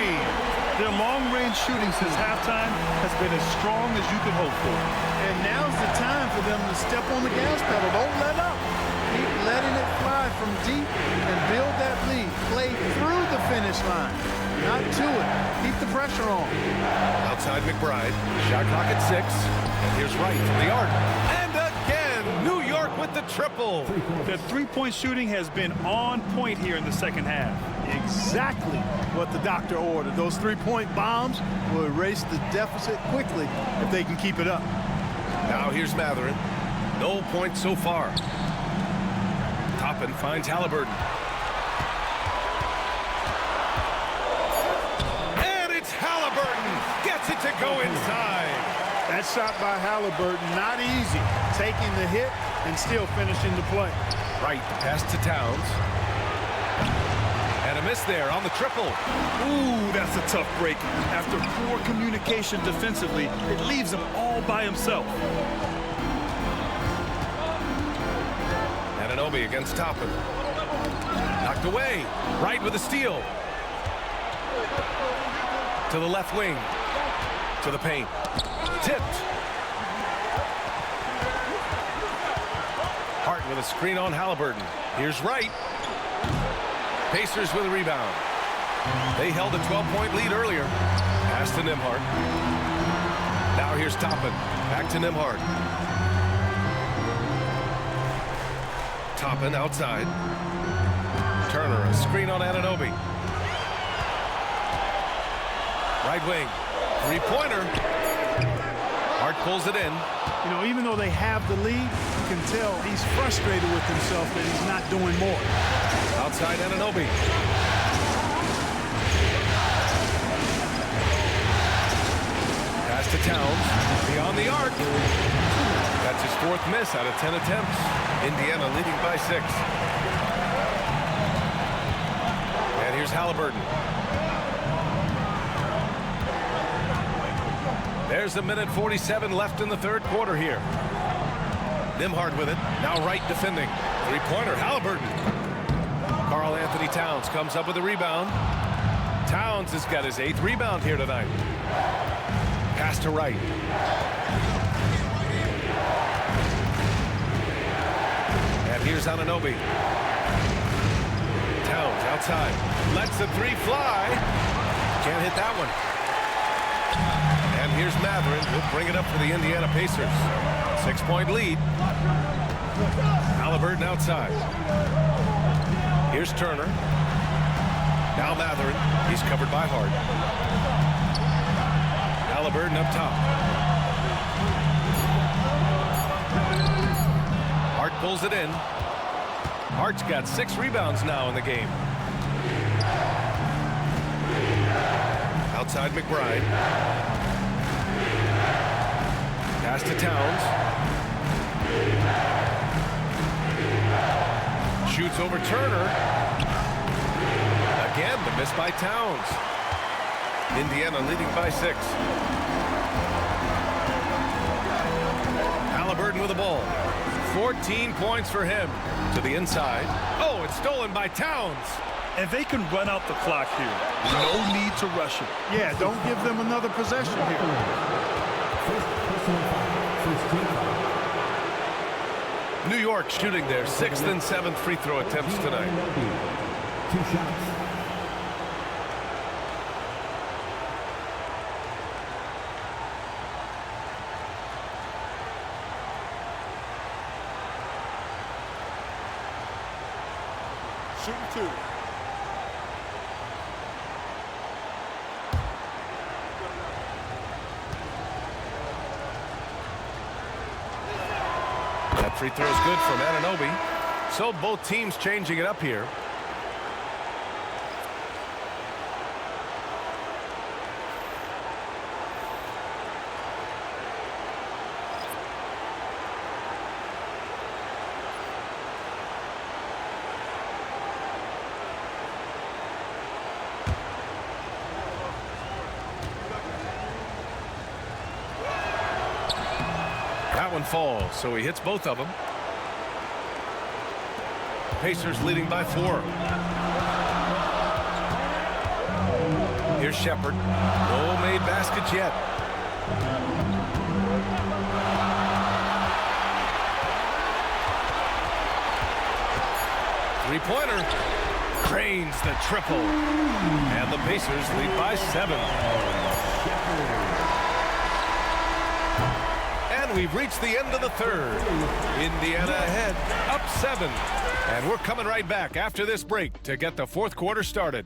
Their long-range shooting since halftime has been as strong as you could hope for. And now's the time for them to step on the gas pedal. Don't let up. Keep letting it fly from deep and build that lead. Play through the finish line, not to it. Keep the pressure on. Outside McBride. Shot clock at 6. And here's Wright from the arc. And again, New York with the triple. The three-point shooting has been on point here in the second half. Exactly what the doctor ordered. Those three-point bombs will erase the deficit quickly if they can keep it up. Now here's Mathurin. No points so far. Toppin finds Halliburton. And it's Halliburton. Gets it to go inside. That shot by Halliburton, not easy. Taking the hit and still finishing the play. Right, pass to Towns. And a miss there on the triple. Ooh, that's a tough break. After poor communication defensively, it leaves him all by himself. Anunoby against Toppin. Knocked away. Right with a steal. To the left wing. To the paint. Tipped. Hart with a screen on Halliburton. Here's Wright. Pacers with a rebound. They held a 12-point lead earlier. Pass to Nembhard. Now here's Toppin. Back to Nembhard. Toppin outside. Turner, a screen on Anunoby. Right wing. Three-pointer. Hart pulls it in. You know, even though they have the lead, you can tell he's frustrated with himself that he's not doing more. Outside Anunoby. Pass to Towns. Beyond the arc. That's his fourth miss out of 10 attempts. Indiana leading by 6. And here's Halliburton. There's a minute 47 left in the third quarter here. Nembhard with it. Now Wright defending. Three-pointer. Halliburton. Karl Anthony Towns comes up with a rebound. Towns has got his 8th rebound here tonight. Pass to Wright. And here's Anunoby. Towns outside. Lets the three fly. Can't hit that one. And here's Mathurin. He'll bring it up for the Indiana Pacers. 6-point lead. Halliburton outside. Here's Turner. Now Mathurin. He's covered by Hart. Halliburton up top. Hart pulls it in. Hart's got 6 rebounds now in the game. Outside McBride. Pass to Towns. Shoots over Turner. Again, the miss by Towns. Indiana leading by 6. Halliburton with the ball. 14 points for him. To the inside. Oh, it's stolen by Towns. And they can run out the clock here. No need to rush it. Yeah, don't give them another possession here. New York shooting their 6th and 7th free throw attempts tonight. 2 shots. Shooting 2. That free throw is good from Anunoby. So both teams changing it up here. That one falls, so he hits both of them. Pacers leading by 4. Here's Shepherd. No made baskets yet. Three-pointer. Cranes the triple. And the Pacers lead by 7. And we've reached the end of the third. Indiana ahead, up 7. And we're coming right back after this break to get the fourth quarter started.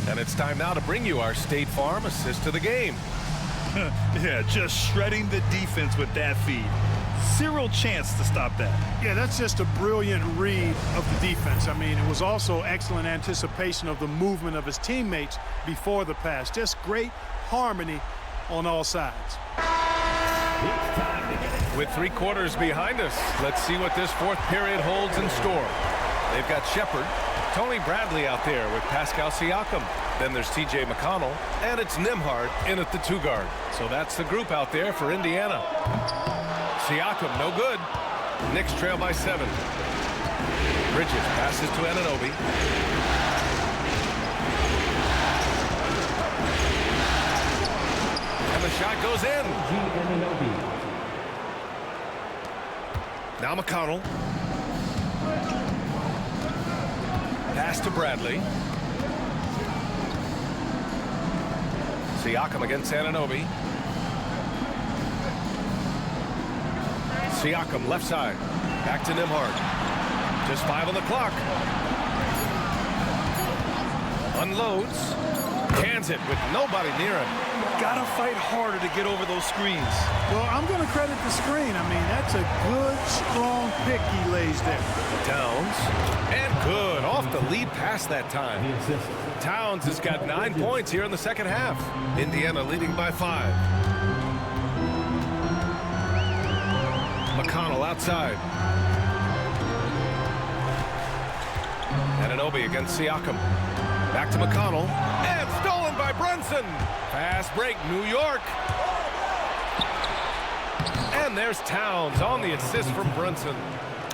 And it's time now to bring you our State Farm assist of the game. Yeah, just shredding the defense with that feed. Zero chance to stop that. Yeah, that's just a brilliant read of the defense. I mean, it was also excellent anticipation of the movement of his teammates before the pass. Just great harmony on all sides. With 3 quarters behind us, let's see what this 4th period holds in store. They've got Shepard, Tony Bradley out there with Pascal Siakam. Then there's TJ McConnell, and it's Nembhard in at the 2 guard. So that's the group out there for Indiana. Siakam, no good. Knicks trail by 7. Bridges passes to Anunoby. And the shot goes in. Now McConnell. Pass to Bradley. Siakam against Anunoby. Siakam left side. Back to Nembhard. Just 5 on the clock. Unloads. Cans it with nobody near him. Gotta fight harder to get over those screens. Well, I'm going to credit the screen. I mean, that's a good, strong pick he lays there. Towns. And good. Off the lead pass that time. Towns has got 9 points here in the second half. Indiana leading by 5. McConnell outside. Anunoby against Siakam. Back to McConnell. And stolen by Brunson. Fast break, New York. And there's Towns on the assist from Brunson.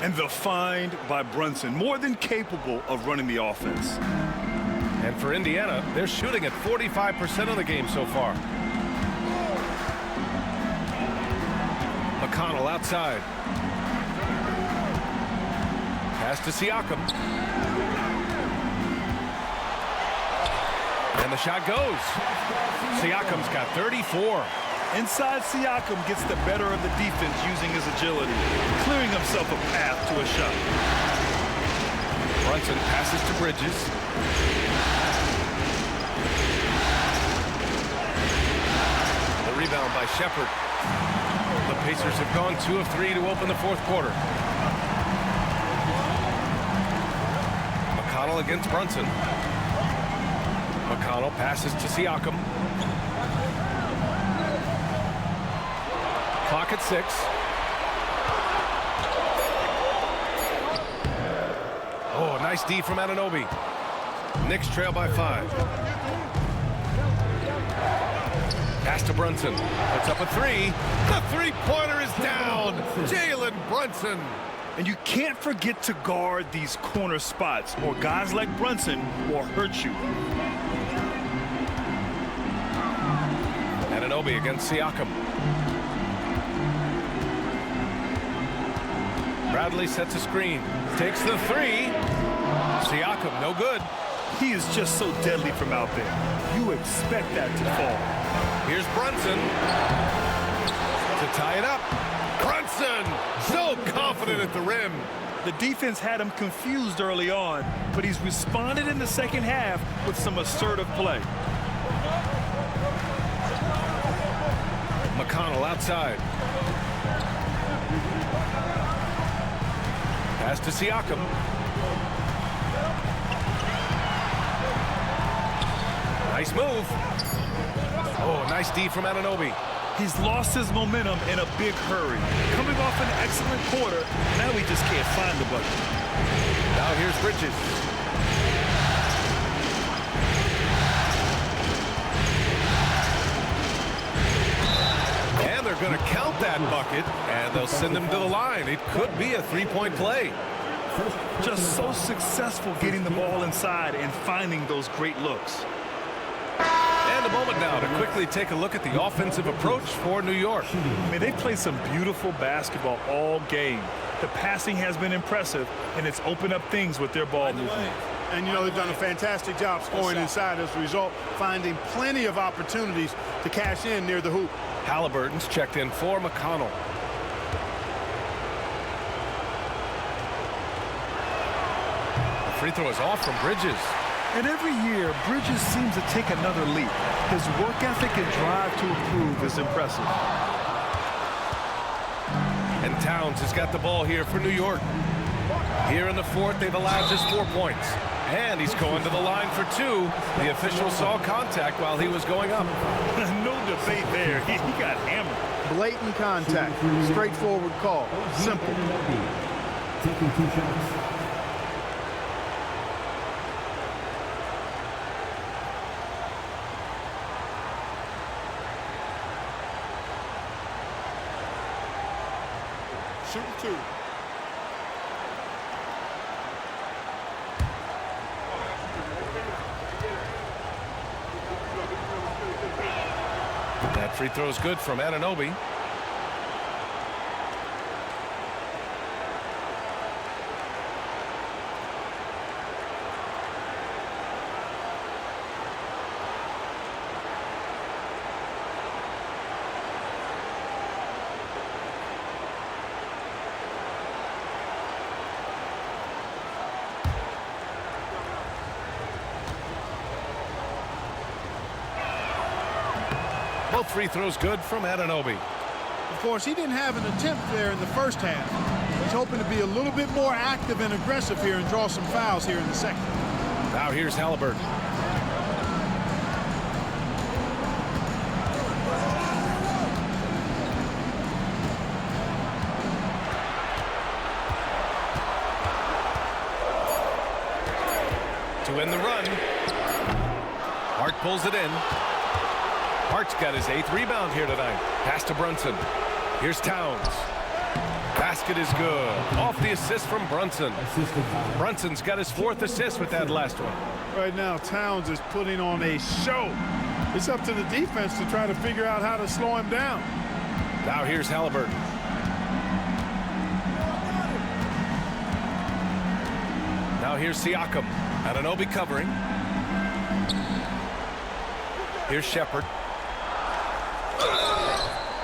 And the find by Brunson, more than capable of running the offense. And for Indiana, they're shooting at 45% of the game so far. McConnell outside. Pass to Siakam. And the shot goes. Siakam's got 34. Inside, Siakam gets the better of the defense using his agility, clearing himself a path to a shot. Brunson passes to Bridges. The rebound by Shepard. The Pacers have gone 2 of 3 to open the 4th quarter. McConnell against Brunson. McConnell passes to Siakam. Clock at 6. Oh, nice D from Anunoby. Knicks trail by 5. Pass to Brunson. Puts up a 3. The 3-pointer is down. Jalen Brunson. And you can't forget to guard these corner spots, or guys like Brunson will hurt you. Anunoby against Siakam. Bradley sets a screen. Takes the 3. Siakam, no good. He is just so deadly from out there. You expect that to fall. Here's Brunson to tie it up. Brunson, so confident at the rim. The defense had him confused early on, but he's responded in the second half with some assertive play. McConnell outside. Pass to Siakam. Nice move. Oh, nice D from Anunoby. He's lost his momentum in a big hurry. Coming off an excellent quarter, now he just can't find the bucket. Now here's Bridges. And they're going to count that bucket, and they'll send him to the line. It could be a 3-point play. Just so successful getting the ball inside and finding those great looks. And a moment now to quickly take a look at the offensive approach for New York. I mean, they played some beautiful basketball all game. The passing has been impressive, and it's opened up things with their ball movement. And, you know, they've done a fantastic job scoring inside as a result, finding plenty of opportunities to cash in near the hoop. Halliburton's checked in for McConnell. The free throw is off from Bridges. And every year, Bridges seems to take another leap. His work ethic and drive to improve is impressive. And Towns has got the ball here for New York. Here in the fourth, they've allowed just 4 points. And he's going to the line for 2. The official saw contact while he was going up. No debate there. He got hammered. Blatant contact. Straightforward call. Simple. Taking 2 shots. Shooting 2. That free throw is good from Anunoby. Both free throws good from Anunoby. Of course, he didn't have an attempt there in the first half. He's hoping to be a little bit more active and aggressive here and draw some fouls here in the second. Now here's Halliburton. To end the run. Hart pulls it in. Hart's got his 8th rebound here tonight. Pass to Brunson. Here's Towns. Basket is good. Off the assist from Brunson. Brunson's got his 4th assist with that last one. Right now, Towns is putting on a show. It's up to the defense to try to figure out how to slow him down. Now here's Halliburton. Now here's Siakam. Anunoby covering. Here's Shepherd.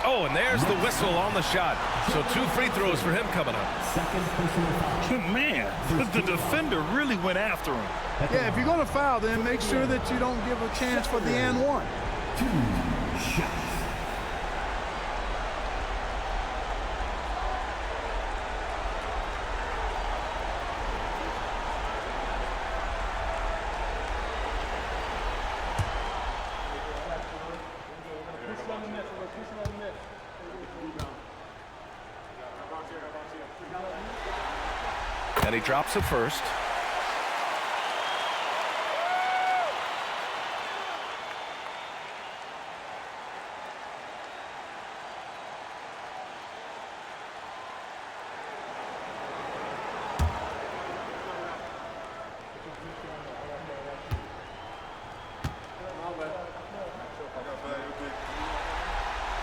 Oh, and there's the whistle on the shot. So 2 free throws for him coming up. Second personal foul. Man, the defender really went after him. Yeah, if you're going to foul, then make sure that you don't give a chance for the and 1. 2 shots. And he drops it first.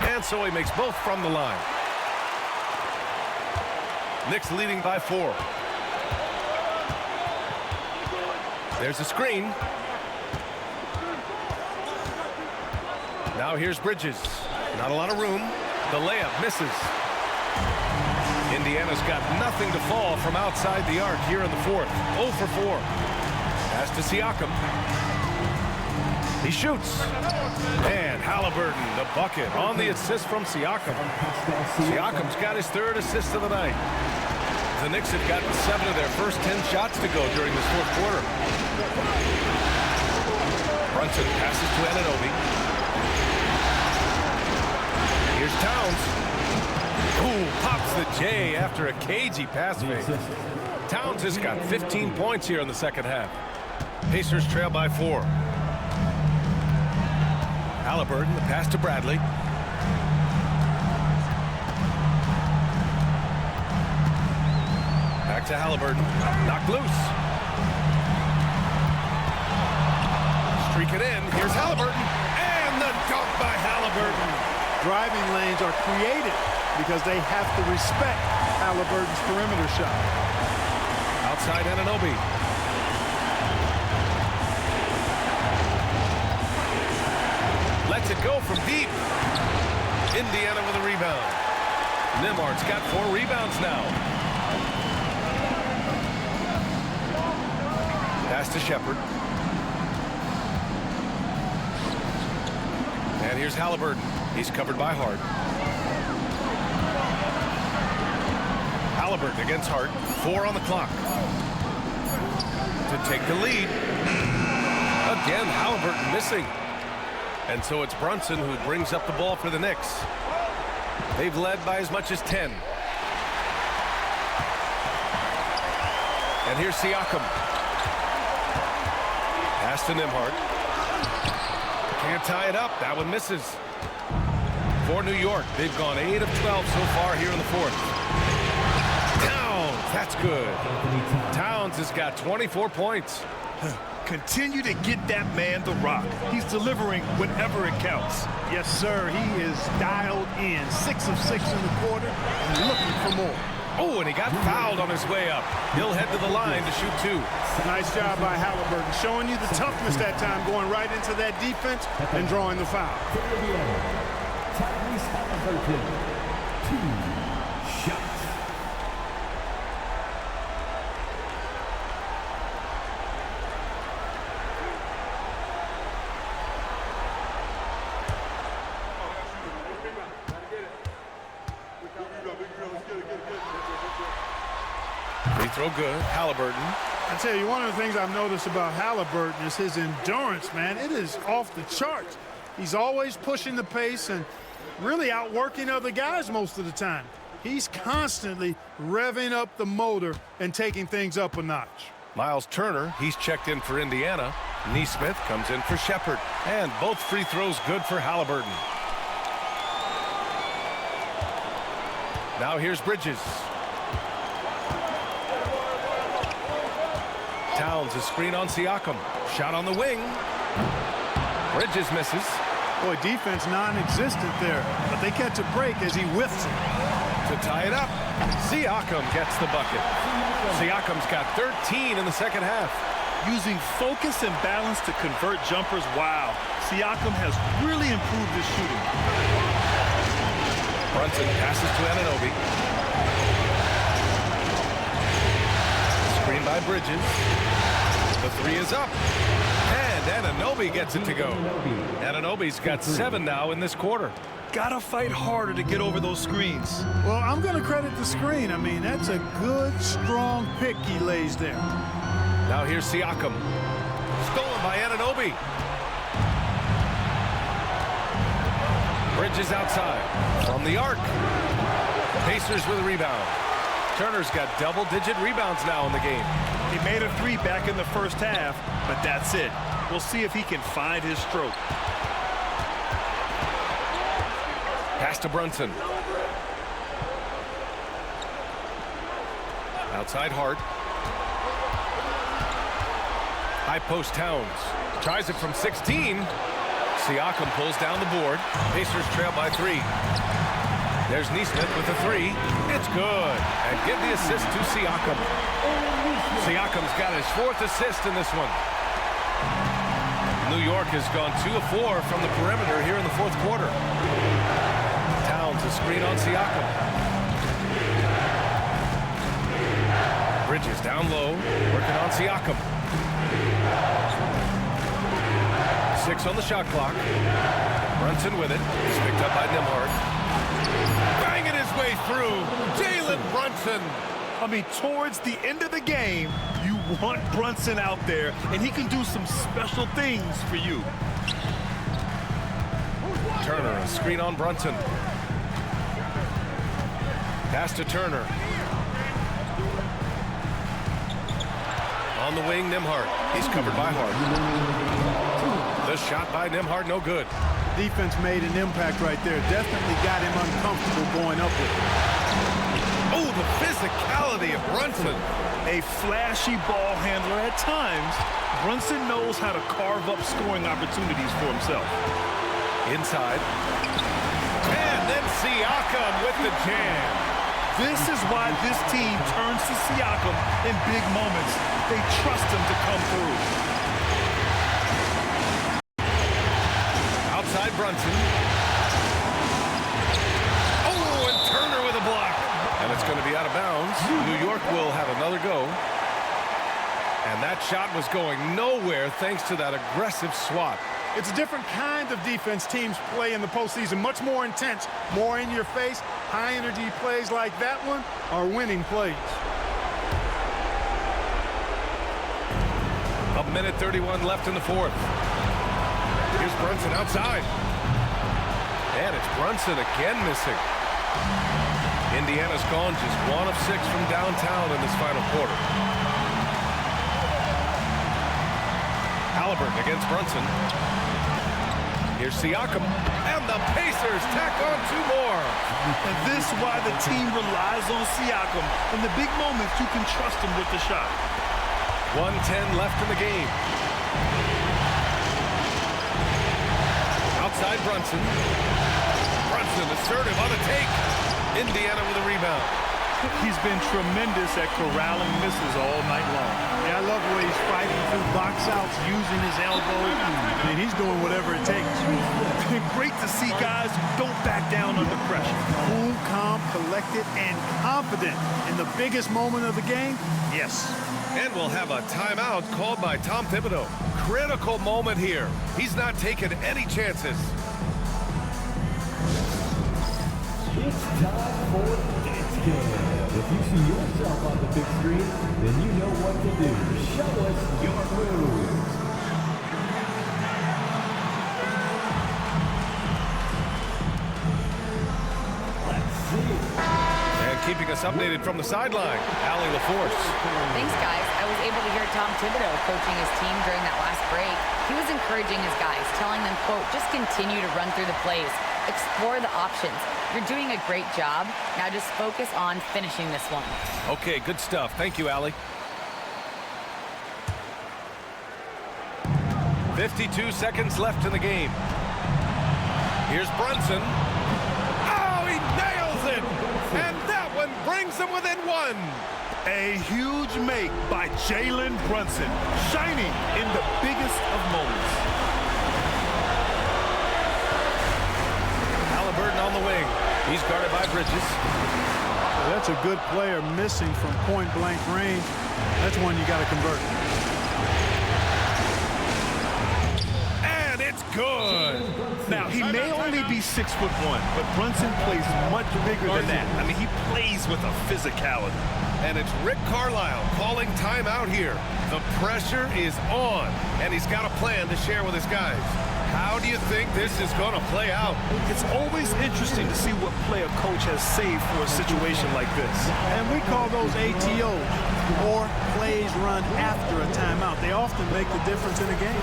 And so he makes both from the line. Knicks leading by 4. There's a screen. Now here's Bridges. Not a lot of room. The layup misses. Indiana's got nothing to fall from outside the arc here in the fourth. 0 for 4. Pass to Siakam. He shoots. And Halliburton, the bucket on the assist from Siakam. Siakam's got his 3rd assist of the night. The Knicks have gotten 7 of their first 10 shots to go during this fourth quarter. Brunson passes to Anunoby. Here's Towns. Ooh, pops the J after a cagey pass fake. Towns has got 15 points here in the second half. Pacers trail by 4. Halliburton, the pass to Bradley. Back to Halliburton. Knocked loose. Streak it in. Here's Halliburton. And the dunk by Halliburton. Driving lanes are created because they have to respect Halliburton's perimeter shot. Outside Anunoby. Lets it go from deep. Indiana with a rebound. Nembhard's got 4 rebounds now. Pass to Shepherd. And here's Halliburton. He's covered by Hart. Halliburton against Hart. 4 on the clock. To take the lead. Again, Halliburton missing. And so it's Brunson who brings up the ball for the Knicks. They've led by as much as 10. And here's Siakam. Pass to Nembhard. Can't tie it up. That one misses. For New York, they've gone 8 of 12 so far here in the fourth. Towns, that's good. Towns has got 24 points. Continue to get that man the rock. He's delivering whenever it counts. Yes, sir. He is dialed in. 6 of 6 in the quarter and looking for more. Oh, and he got fouled on his way up. He'll head to the line to shoot 2. Nice job by Halliburton, showing you the toughness that time, going right into that defense and drawing the foul. Tyrese Halliburton, 2 shots. Free throw good. Halliburton. I tell you, one of the things I've noticed about Halliburton is his endurance, man. It is off the charts. He's always pushing the pace and really outworking other guys most of the time. He's constantly revving up the motor and taking things up a notch. Miles Turner, he's checked in for Indiana. Neesmith comes in for Shepherd. And both free throws good for Halliburton. Now here's Bridges. Towns, a screen on Siakam. Shot on the wing. Bridges misses. Boy, defense non-existent there, but they catch a break as he whiffs it. To tie it up, Siakam gets the bucket. Siakam's got 13 in the second half. Using focus and balance to convert jumpers, wow. Siakam has really improved his shooting. Brunson passes to Anunoby. Screen by Bridges. The 3 is up. And Anunoby gets it to go. Anunoby's got 7 now in this quarter. Gotta fight harder to get over those screens. Well, I'm going to credit the screen. I mean, that's a good, strong pick he lays there. Now here's Siakam. Stolen by Anunoby. Bridges outside. From the arc. Pacers with a rebound. Turner's got double-digit rebounds now in the game. He made a 3 back in the first half, but that's it. We'll see if he can find his stroke. Pass to Brunson. Outside Hart. High post Towns. Tries it from 16. Siakam pulls down the board. Pacers trail by 3. There's Neesmith with a 3. It's good. And give the assist to Siakam. Siakam's got his 4th assist in this one. New York has gone 2 of 4 from the perimeter here in the fourth quarter. Towns a screen on Siakam. Bridges down low, working on Siakam. 6 on the shot clock. Brunson with it. He's picked up by Nembhard. Banging his way through. Jalen Brunson. I mean, towards the end of the game, you want Brunson out there, and he can do some special things for you. Turner, a screen on Brunson. Pass to Turner. On the wing, Nembhard. He's covered by Hart. The shot by Nembhard, no good. Defense made an impact right there. Definitely got him uncomfortable going up with it. Oh, the physicality of Brunson. A flashy ball handler at times. Brunson knows how to carve up scoring opportunities for himself. Inside. And then Siakam with the jam. This is why this team turns to Siakam in big moments. They trust him to come through. Outside Brunson. Oh, and Turner with a block. And it's going to be out of bounds. New York will have another go. And that shot was going nowhere thanks to that aggressive swat. It's a different kind of defense teams play in the postseason, much more intense, more in your face. High-energy plays like that one are winning plays. A minute 31 left in the fourth. Here's Brunson outside. And it's Brunson again missing. Indiana's gone just 1 of 6 from downtown in this final quarter. Halliburton against Brunson. Here's Siakam. And the Pacers tack on 2 more. And this is why the team relies on Siakam. In the big moments, you can trust him with the shot. 1:10 left in the game. Outside Brunson. Brunson assertive on the take. Indiana with a rebound. He's been tremendous at corralling misses all night long. Yeah, I love the way he's fighting through box outs, using his elbow. I mean, he's doing whatever it takes. Great to see guys who don't back down under pressure. Cool, calm, collected, and confident in the biggest moment of the game. Yes. And we'll have a timeout called by Tom Thibodeau. Critical moment here. He's not taking any chances. It's time for Next Gen. If you see yourself on the big screen, then you know what to do. Show us your moves. Let's see. And keeping us updated from the sideline, Allie LaForce. Thanks, guys. I was able to hear Tom Thibodeau coaching his team during that last break. He was encouraging his guys, telling them, quote, just continue to run through the plays. Explore the options. You're doing a great job. Now just focus on finishing this one. Okay, good stuff. Thank you, Allie. 52 seconds left in the game. Here's Brunson. Oh, he nails it! And that one brings him within 1. A huge make by Jalen Brunson, shining in the biggest of moments. Halliburton on the wing. He's guarded by Bridges. That's a good player missing from point-blank range. That's one you got to convert. And it's good. Now, he may only be 6'1", but Brunson plays much bigger than that. I mean, he plays with a physicality. And it's Rick Carlisle calling timeout here. The pressure is on, and he's got a plan to share with his guys. How do you think this is going to play out? It's always interesting to see what play a coach has saved for a situation like this. And we call those ATOs, or plays run after a timeout. They often make the difference in a game.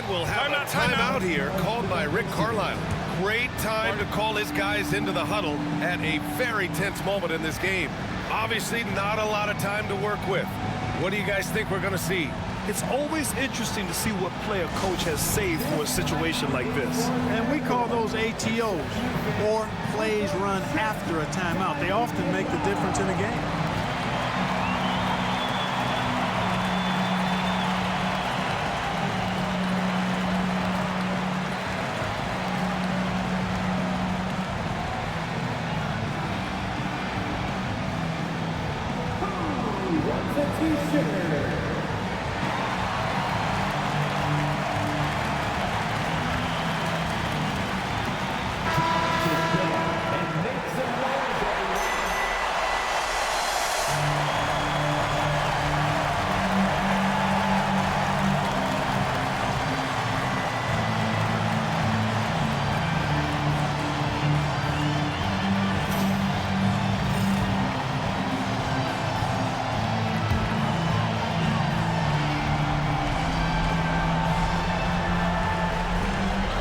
We'll have a timeout here called by Rick Carlisle. Great time to call his guys into the huddle at a very tense moment in this game. Obviously not a lot of time to work with. What do you guys think we're going to see? It's always interesting to see what play a coach has saved for a situation like this. And we call those ATOs, or plays run after a timeout. They often make the difference in a game.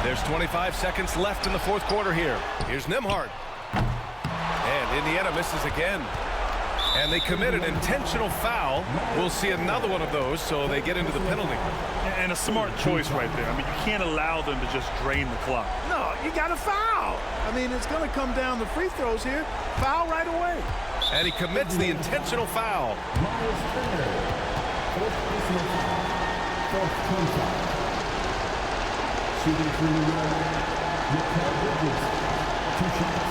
There's 25 seconds left in the fourth quarter here. Here's Nembhard. And Indiana misses again. And they commit an intentional foul. We'll see another one of those, so they get into the penalty. And a smart choice right there. I mean, you can't allow them to just drain the clock. No, you got to foul. I mean, it's going to come down to free throws here. Foul right away. And he commits the intentional foul. Shooting for New York, Bridges, 2 shots.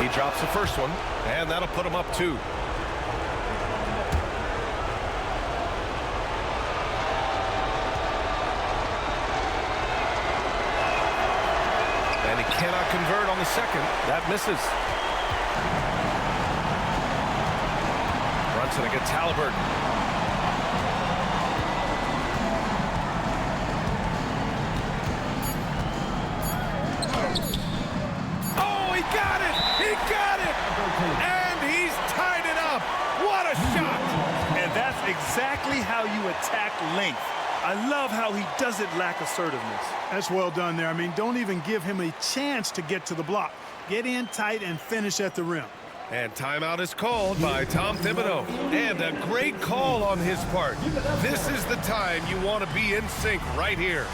He drops the first one, and that'll put him up 2. And he cannot convert on the second. That misses. Brunson against Halliburton. Oh, he got it! He got it! And he's tied it up. What a shot! And that's exactly how you attack length. I love how he doesn't lack assertiveness. That's well done there. I mean, don't even give him a chance to get to the block. Get in tight and finish at the rim. And timeout is called by Tom Thibodeau. And a great call on his part. This is the time you want to be in sync right here.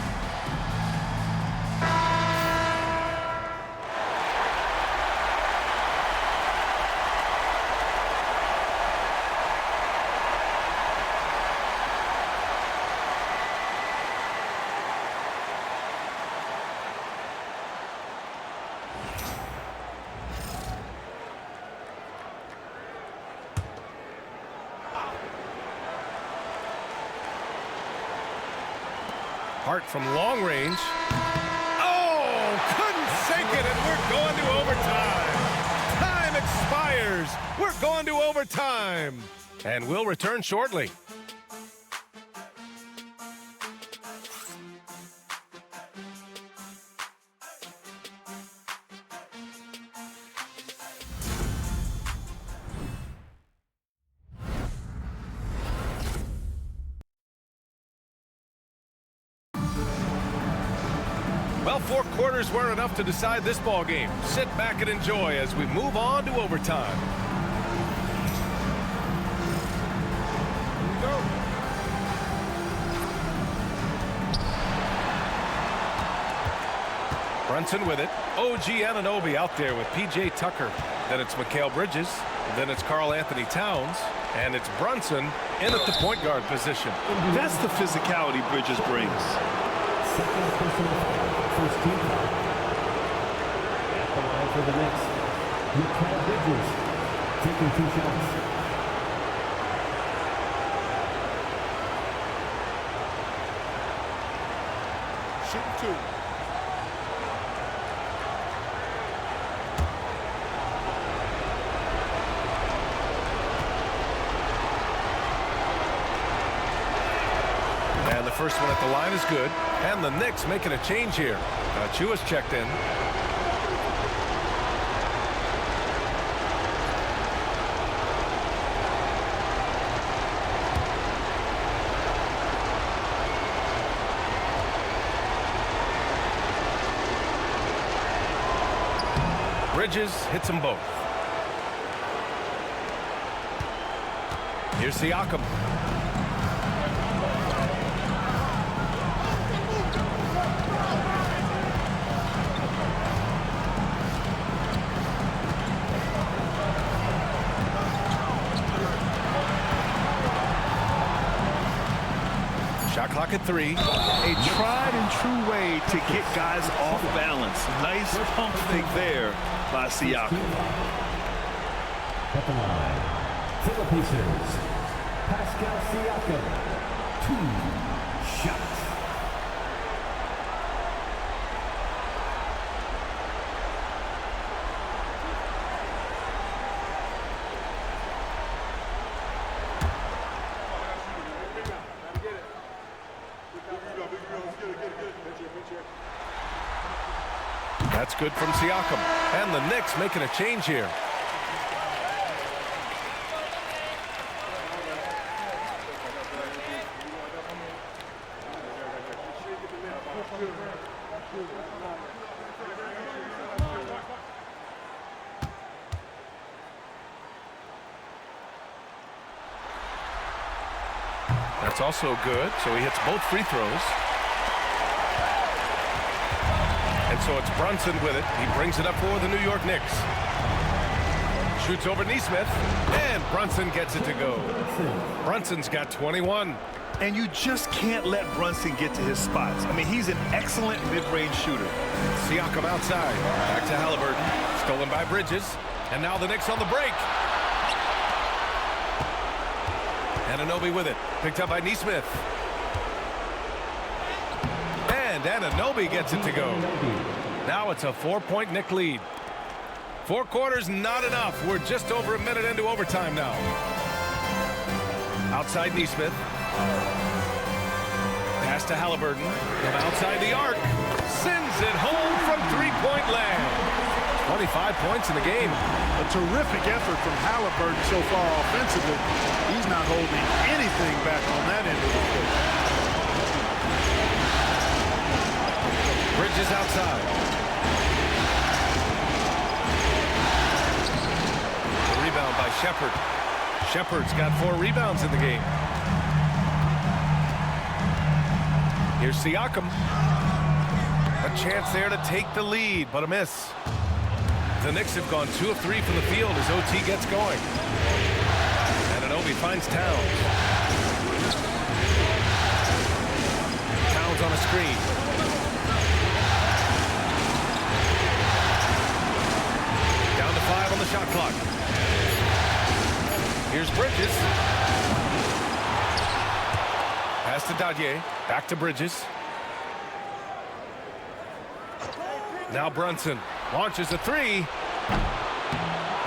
Hart from long range. Oh, couldn't sink it, and we're going to overtime. Time expires. We're going to overtime. And we'll return shortly. Well, 4 quarters weren't enough to decide this ball game. Sit back and enjoy as we move on to overtime. Here we go. Brunson with it. OG Anunoby out there with P.J. Tucker. Then it's Mikal Bridges. Then it's Karl Anthony Towns. And it's Brunson in at the point guard position. That's the physicality Bridges brings. Second personal foul, first team foul. At the line for the Knicks, Mikal Bridges, taking 2 shots. Shooting 2. And the first one at the line is good. And the Knicks making a change here. Chua's checked in. Bridges hits them both. Here's Siakam. Shot clock at 3. A tried and true way to get guys off balance. Nice pump fake there by Siakam. At the line, for the Pacers, Pascal Siakam, 2 shots. That's good from Siakam. And the Knicks making a change here. That's also good, so he hits both free throws. And so it's Brunson with it. He brings it up for the New York Knicks. Shoots over Nesmith, and Brunson gets it to go. Brunson's got 21. And you just can't let Brunson get to his spots. I mean, he's an excellent mid-range shooter. Siakam outside. Back to Halliburton. Stolen by Bridges. And now the Knicks on the break. Anunoby with it. Picked up by Nesmith. And Anunoby gets it to go. Now it's a 4-point Knick lead. 4 quarters, not enough. We're just over a minute into overtime now. Outside Nesmith. Pass to Halliburton. From outside the arc. Sends it home from three-point land. 25 points in the game. A terrific effort from Halliburton so far offensively. He's not holding anything back on that end of the court. Bridges outside. A rebound by Shepherd. Shepherd's got 4 rebounds in the game. Here's Siakam. A chance there to take the lead, but a miss. The Knicks have gone 2 of 3 from the field as OT gets going. Anunoby finds Towns. Towns on a screen. Down to 5 on the shot clock. Here's Bridges. Pass to Dadier. Back to Bridges. Now Brunson launches a 3.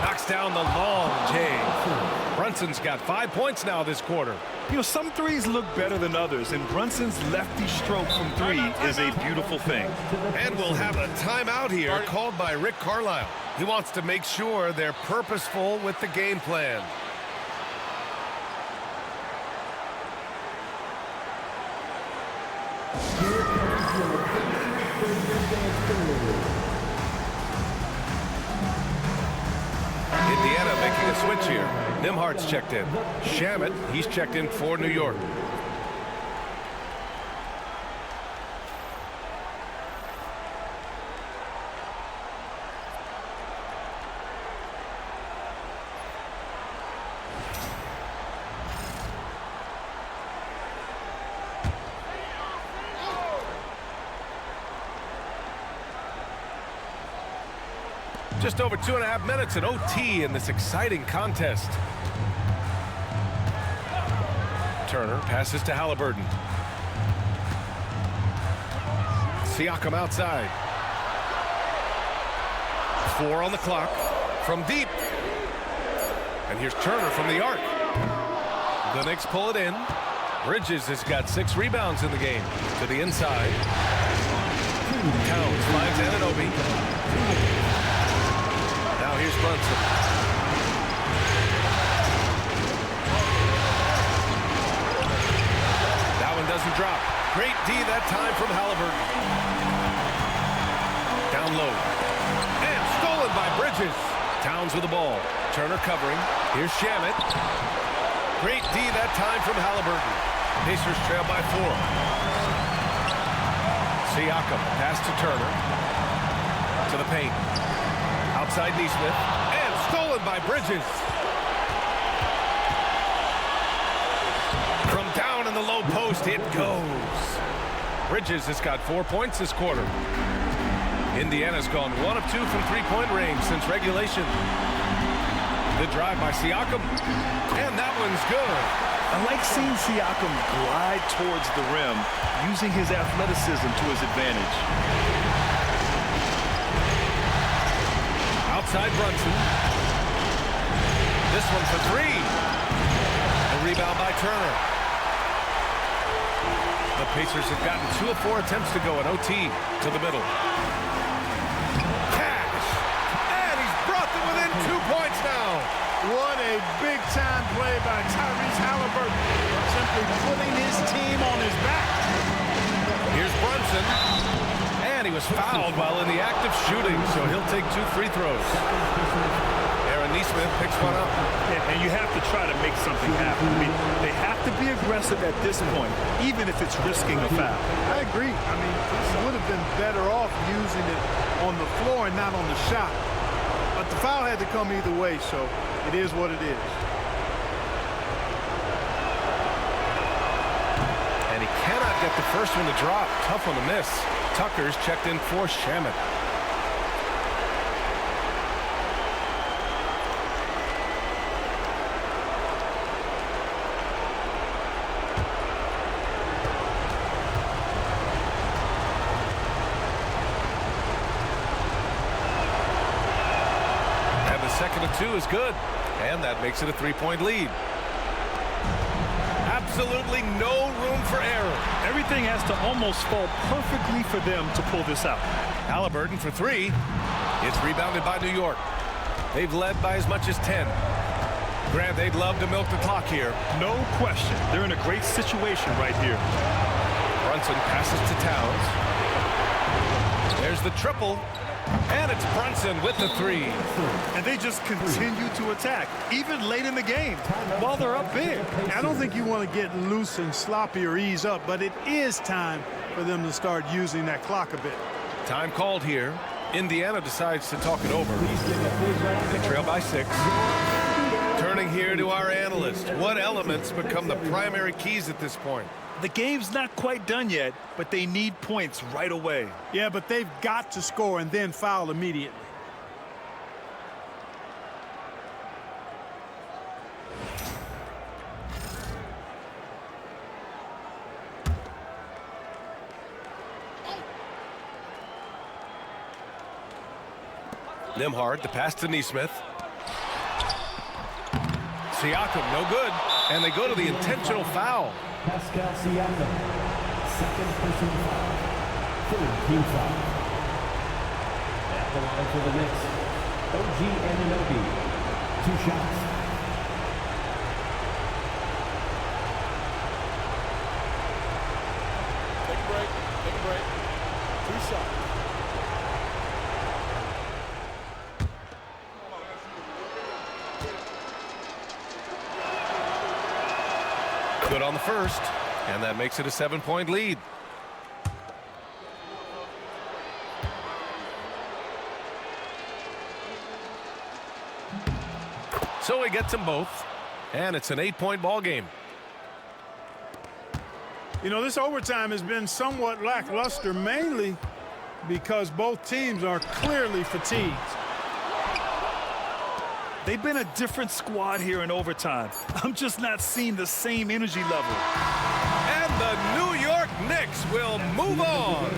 Knocks down the long J. Brunson's got 5 points now this quarter. You know, some threes look better than others, and Brunson's lefty stroke from 3 is a beautiful thing. And we'll have a timeout here called by Rick Carlisle. He wants to make sure they're purposeful with the game plan. Indiana making a switch here. Nimhart's checked in. Shamet, he's checked in for New York. Just over 2.5 minutes in OT in this exciting contest. Turner passes to Halliburton. Siakam outside. 4 on the clock from deep. And here's Turner from the arc. The Knicks pull it in. Bridges has got 6 rebounds in the game. To the inside. Towns finds Anunoby. Now here's Brunson. That one doesn't drop. Great D that time from Halliburton. Down low. And stolen by Bridges. Towns with the ball. Turner covering. Here's Shamet. Great D that time from Halliburton. Pacers trail by 4. Siakam pass to Turner. To the paint. Outside Nesmith. And stolen by Bridges. From down in the low post, it goes. Bridges has got 4 points this quarter. Indiana's gone 1 of 2 from three-point range since regulation. The drive by Siakam. And that one's good. I like seeing Siakam glide towards the rim, using his athleticism to his advantage. Outside Brunson. This one for 3. A rebound by Turner. The Pacers have gotten 2 of 4 attempts to go in OT. To the middle. big-time play by Tyrese Halliburton, simply putting his team on his back. Here's Brunson. And he was fouled while in the act of shooting, so he'll take 2 free throws. Aaron Nesmith picks one up. And you have to try to make something happen. I mean, they have to be aggressive at this point, even if it's risking a foul. I agree. I mean, he would have been better off using it on the floor and not on the shot. But the foul had to come either way, so it is what it is. And he cannot get the first one to drop. Tough one to miss. Tucker's checked in for Shamet. And the second of 2 is good. And that makes it a 3-point lead. Absolutely no room for error. Everything has to almost fall perfectly for them to pull this out. Halliburton for 3. It's rebounded by New York. They've led by as much as 10. Grant, they'd love to milk the clock here. No question. They're in a great situation right here. Brunson passes to Towns. There's the triple. And it's Brunson with the 3. And they just continue to attack, even late in the game, while they're up big. I don't think you want to get loose and sloppy or ease up, but it is time for them to start using that clock a bit. Time called here. Indiana decides to talk it over. They trail by 6. Turning here to our analyst. What elements become the primary keys at this point? The game's not quite done yet, but they need points right away. Yeah, but they've got to score and then foul immediately. Nembhard, the pass to Nesmith. Siakam, no good. And they go to the intentional foul. Pascal Siakam, second personal foul, third team foul. At the line for the Knicks, OG Anunoby, 2 shots. Take a break. Take a break. 2 shots. Good on the first, and that makes it a 7-point lead. So he gets them both, and it's an 8-point ball game. You know, this overtime has been somewhat lackluster, mainly because both teams are clearly fatigued. They've been a different squad here in overtime. I'm just not seeing the same energy level. And the New York Knicks will move on.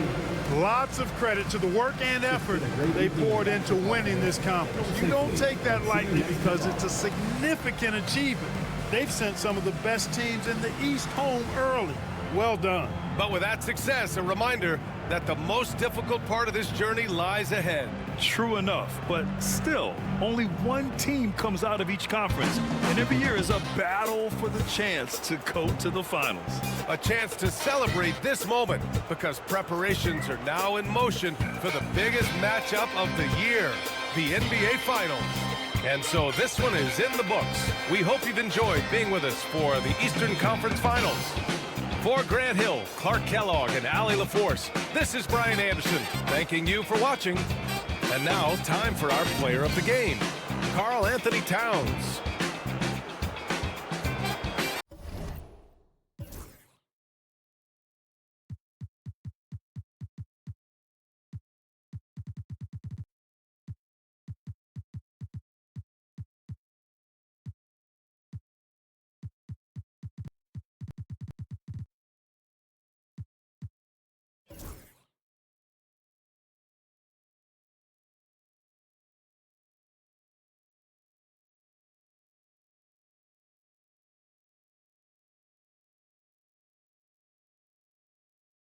Lots of credit to the work and effort they poured into winning this conference. You don't take that lightly because it's a significant achievement. They've sent some of the best teams in the East home early. Well done. But with that success, a reminder that the most difficult part of this journey lies ahead. True enough, but still, only one team comes out of each conference, and every year is a battle for the chance to go to the finals. A chance to celebrate this moment because preparations are now in motion for the biggest matchup of the year, the NBA Finals. And so this one is in the books. We hope you've enjoyed being with us for the Eastern Conference Finals. For Grant Hill, Clark Kellogg, and Allie LaForce, this is Brian Anderson, thanking you for watching. And now, time for our player of the game, Karl Anthony Towns.